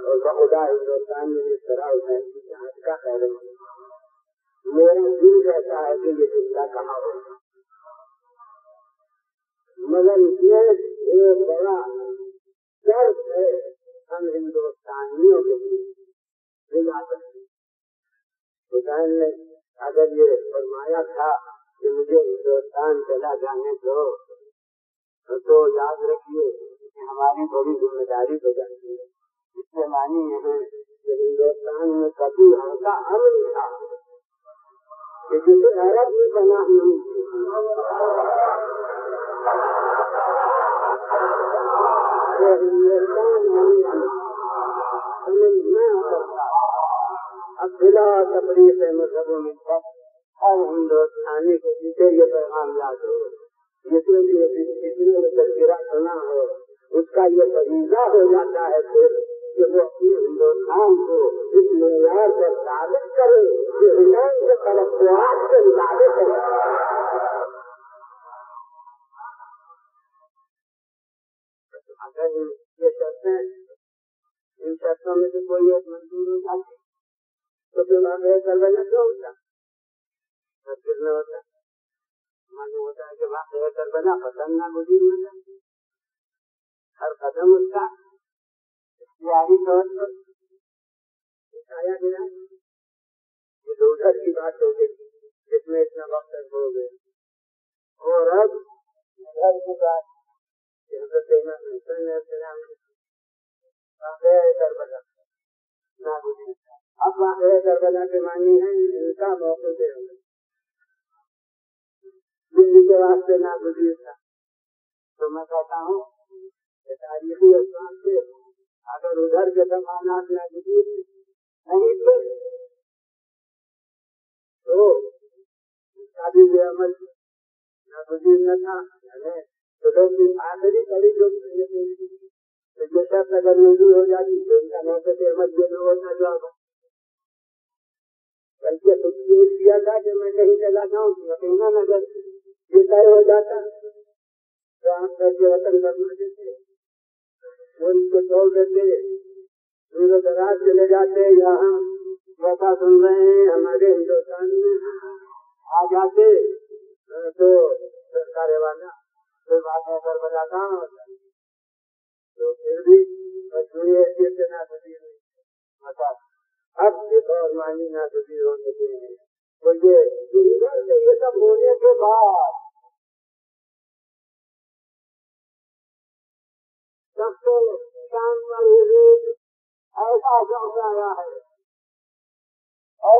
اور بخدا ہندوستان میں جس طرح حسین کی جہاز کا خیر میرا دل کہتا ہے کہ یہ جملہ کہاں ہو. مگر اس میں ایک بڑا درد ہے ہم ہندوستانیوں کے لیے. حسین نے اگر یہ فرمایا تھا کہ مجھے ہندوستان چلا جانے دو تو یاد رکھیے کہ ہماری بڑی ذمہ داری ہو جاتی ہے. اس سے معنی یہ ہے کہ ہندوستان میں کبھی ایسا امن تھا کہ جسے عرب میں پناہ نہیں تھی. اب بلا تفریق مذہبوں میں ہر ہندوستانی کو جسے یہ پیغام یاد ہو، جسے بھی تذکرہ سنا ہو، اس کا یہ فریضہ ہو جاتا ہے پھر کہ وہ اپنے ہندوستان کو اس معیار پر ثابت کرے کہ حسین کے توقعات کے مطابق ہے. اگر یہ شرطیں ان شرطوں میں سے کوئی ایک منظور ہو جاتی تو پھر واقعہ کربلا کیوں ہوتا؟ پھر نہ ہوتا. معلوم ہوتا ہے کہ واقعہ کربلا پسند نہ گزیر ہوتا. ہر قدم اس کا اختیاری طور پر اٹھایا گیا. یہ تو ادھر کی بات ہو گئی جس میں اتنا وقت ہو گئے، اور اب ادھر کی بات حضرت السلام واقعہ کربلا نہ گزیر. اب واقعہ کربلا کے معنی ہے ان کا موقع دے ہوگا دلی کے واسطے نہ گزیر تھا. تو میں کہتا ہوں کہ تاریخی اسباب سے اگر ادھر کے زمانات نہ گزیر نہیں تھے تو اس کا بھی یہ عمل نہ گزیر نہ تھا. تو لوگ آخری کڑی جو شرط اگر منظور ہو جاتی تو ان کا موقع سے عمل یہ نہ ہوتا جاؤ. بلکہ کچھ سوچ کیا تھا کہ میں کہیں چلا جاؤں یقیناً اگر یہ طے ہو جاتا تو آپ کر کے وطن کرنا دیتے، ملک کو چھوڑ دیتے، دور دراز چلے جاتے، یہاں ویسا سن رہے ہیں ہمارے ہندوستان میں آ جاتے تو سرکار والا کوئی بات ہے کربلا کہاں ہوتا. تو پھر بھی مجبوری حیثیت سے نہ گزیر ہوئی. اب ایک اور معنی نہ گزیر ہونے کے لیے تو یہ سب ہونے کے بعد سب سے شان پر ایسا شوق آیا ہے اور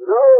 9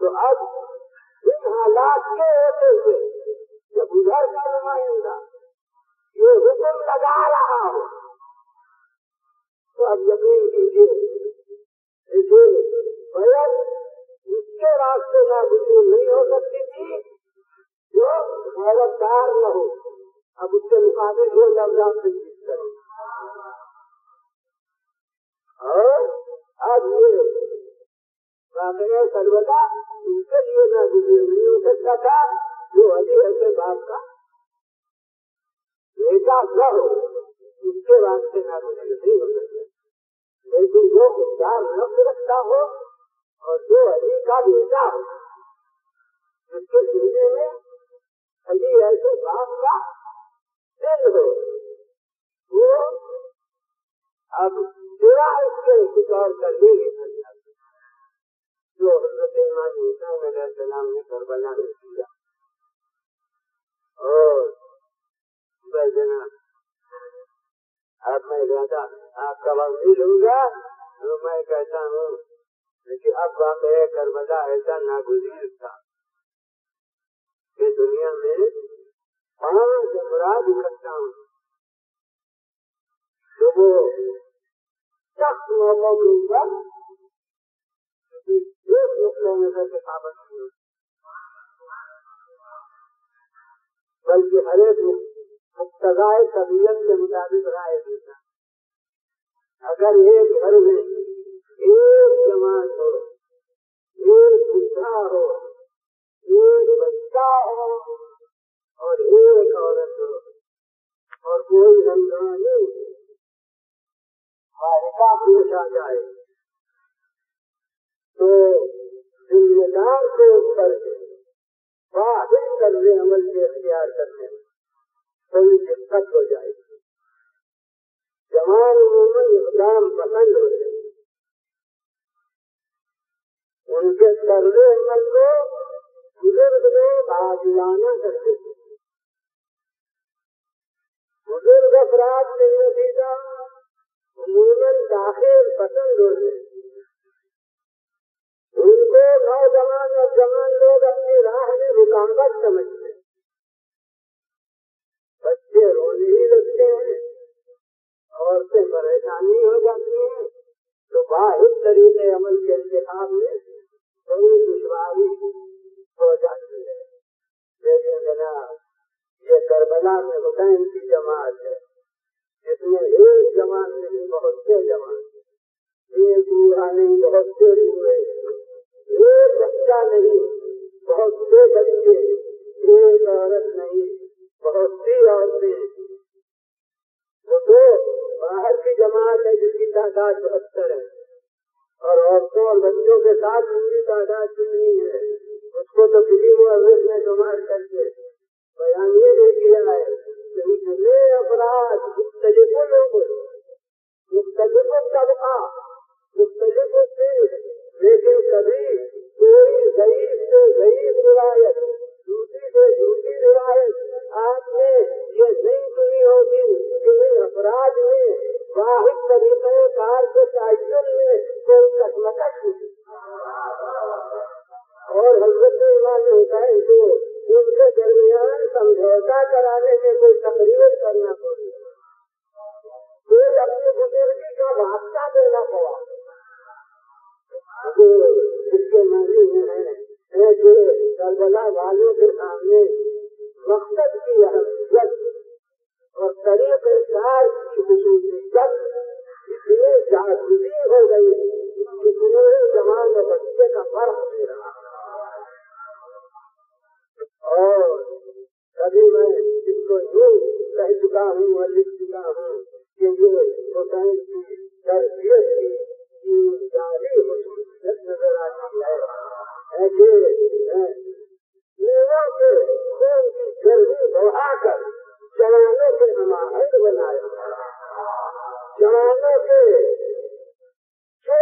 تو اب ان حالات کے ہوتے ہوئے جب ادھر کا نمائندہ یہ حکم لگا رہا ہو تو اب یقین کیجیے بیعت اس کے راستے میں گزر نہیں ہو سکتی تھی جو غیرتدار نہ ہو. اب اس کے مقابل جو لفظ سے چیز کریں اور اب یہ واقعہ کربلا ان کے لیے نہ گزر نہیں ہو سکتا تھا جو علی ایسے بات کا بیٹا نہ ہو اس کے واسطے نہ گزر نہیں ہو سکتا. لیکن جو خوددار نفس رکھتا ہو اور جو علی کا بیٹا ہو جس کے سینے میں علی ایسے باپ کا دل ہو وہ اب سوا اس کے کچھ اور کر نہیں سکتا جو حضرت امام حسین علیہ السلام نے کربلا میں کیا. اور بھائی اب میں زیادہ آپ کا وقت نہیں لوں گا تو میں کہتا ہوں لیکن اب واقعہ کربلا ایسا ناگزیر تھا کہ دنیا میں 5 افراد اکٹھا ہوں تو وہ سخت موقع کے اوپر ایک نقطۂ نظر کے پابند نہیں ہوتی بلکہ ہر ایک مقتضائے طبیعت کے مطابق رائے دیتا. اگر ایک گھر میں ایک جماعت ہو ایک بچہ ہو ایک بچہ ہو اور ایک عورت ہو اور کوئی ہنگامی حادثہ پیش آ جائے تو ذمہ دار کو کر کے واحد طرز عمل کے اختیار کرنے میں کوئی دقت ہو جائے گی. جوان عموماً اقدام پسند ہو جائے ان کے طرز عمل کو بزرگ لوگ عادلانہ کرتے ہیں. بزرگ افراد کے نتیجہ عموماً داخل پسند ہو جائے ان کو نوجوان اور جوان لوگ اپنی راہ میں رکاوٹ سمجھتے ہیں. بچے رونے ہی لگتے ہیں عورتیں پریشانی ہو جاتی ہیں تو واحد طریقے عمل کے انتخاب میں بڑی دشواری ہو جاتی ہے. لیکن جناب یہ کربلا میں حسین کی جماعت ہے جس میں ایک جماعت نہیں بہت سے جماعت ایک بوڑھا نہیں بہت سے بوڑھے ایک بچہ نہیں بہت سے بچے ایک عورت نہیں بہت سی عورتیں. وہ تو باہر کی جماعت ہے جس کی تعداد 72 ہے اور عورتوں اور بچوں کے ساتھ پوری تعداد کتنی ہے اس کو تو کسی معذرت میں شمار کر کے بیان یہ دے دیا ہے کہ اتنے افراد مختلف لوگ مختلف طبقہ مختلف صنف لیکن کبھی کوئی ضعیف سے ضعیف روایت جھوٹی سے جھوٹی روایت آپ نے یہ نہیں سنی ہوگی کہ افراد میں واحد طریقہ کار کے تعین میں کوئی کشمکش ہوئی اور حضرت امام حسین کو ان کے درمیان سمجھوتا کرانے میں کوئی تقریر کرنا پڑی کوئی اپنی بزرگی کا واسطہ دینا پڑا جو اس کے معنی میں ہے کہ کربلا والوں کے سامنے مقصد کی اہمیت اور طریقہ کار کی خصوصیت اتنی جاگزی ہو گئی کہ پورے جوان اور بچے کا فرق نہیں رہا. اور کبھی میں اس کو یوں کہہ چکا ہوں اور لکھ چکا ہوں کہ یہ حسین کی تربیت کی جاری خصوصیت نظر آتی ہے کہ لوگوں کے خون کی گرمی بڑھا کر جوانوں کے نمائند بنایا جوانوں کے جو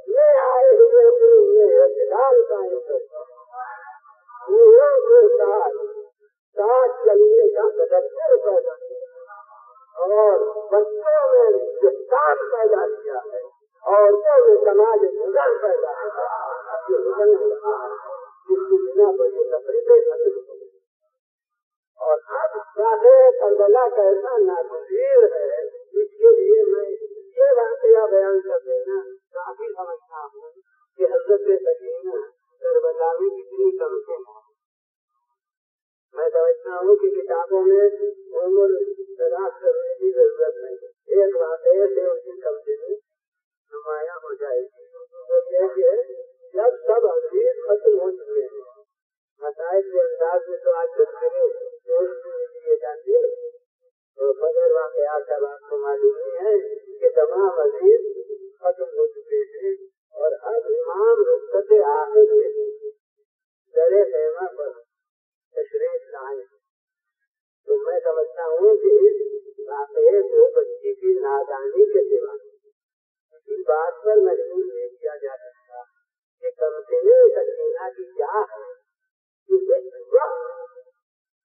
لے آئے ہوئے خون میں اعتدال قائم کرتا لوگوں کے ساتھ چلنے کا تدبر پیدا کیا اور بچوں میں استحکام پیدا کیا ہے عورتوں میں سماج نظر پیدا کیا کہ حضرت سکینہ کربلا میں کتنی کمتیں ہیں. میں سمجھتا ہوں کہ کتابوں میں عمر تلاش کرنے کی ضرورت نہیں. ایک واقعے سے ان کی کمزوری نمایاں ہو جائے گی. تو یہ کہ جب سب عزیز ختم ہو چکے ہیں، مسائل کے انداز میں تو آج تذکرے دیے جاتے ہیں، تو بدر واقعات کا آپ کو معلوم ہی ہے کہ تمام عزیز ختم ہو چکے ہیں اور اب امام رخصت آخر میں درے خیمہ پر تشریف لائے. تو میں سمجھتا ہوں کہ اس واقعے کو بچی کی نادانی کے سوا کسی بات پر مجبور نہیں کیا جا سکتا کہ کمزوری سکینہ کی کیا ہے.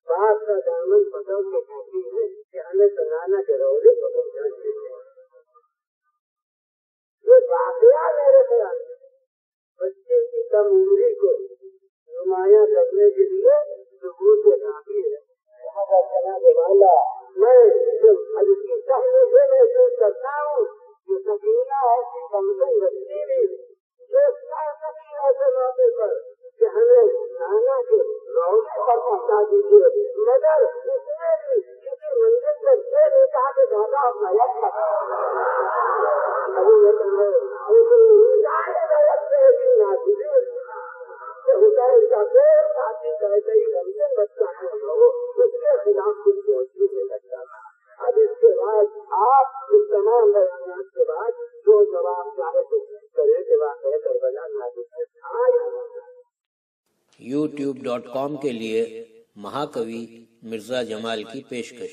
بات کا دامن پکڑ کے کہتی ہے کہ ہمیں سنانا کے روزے کو پہنچانے ہیں. یہ واقعہ میرے خیال میں بچے کی کم عمری کو نمایاں کرنے کے لیے ثبوت کافی ہے. میں اب اس کی چاہنے سے محسوس کرتا ہوں کہ سکینہ ایسی کمزور بچی بھی جو سکی ایسے موقع پر کہ ہمیں کھانا کے روزے پر پہنچا دیجیے، مگر اس میں بھی کسی منزل پر یہ نہیں کہا کہ دادا اپنا یق بچہ اس کے خلاف کچھ سوچ نہیں سکتا. اب اس کے بعد آپ اس تمام بیانات کے بعد جو جواب چاہے تو کرے کے واقعے کربلا نازل youtube.com کے لیے مہاکوی مرزا جمال کی پیشکش.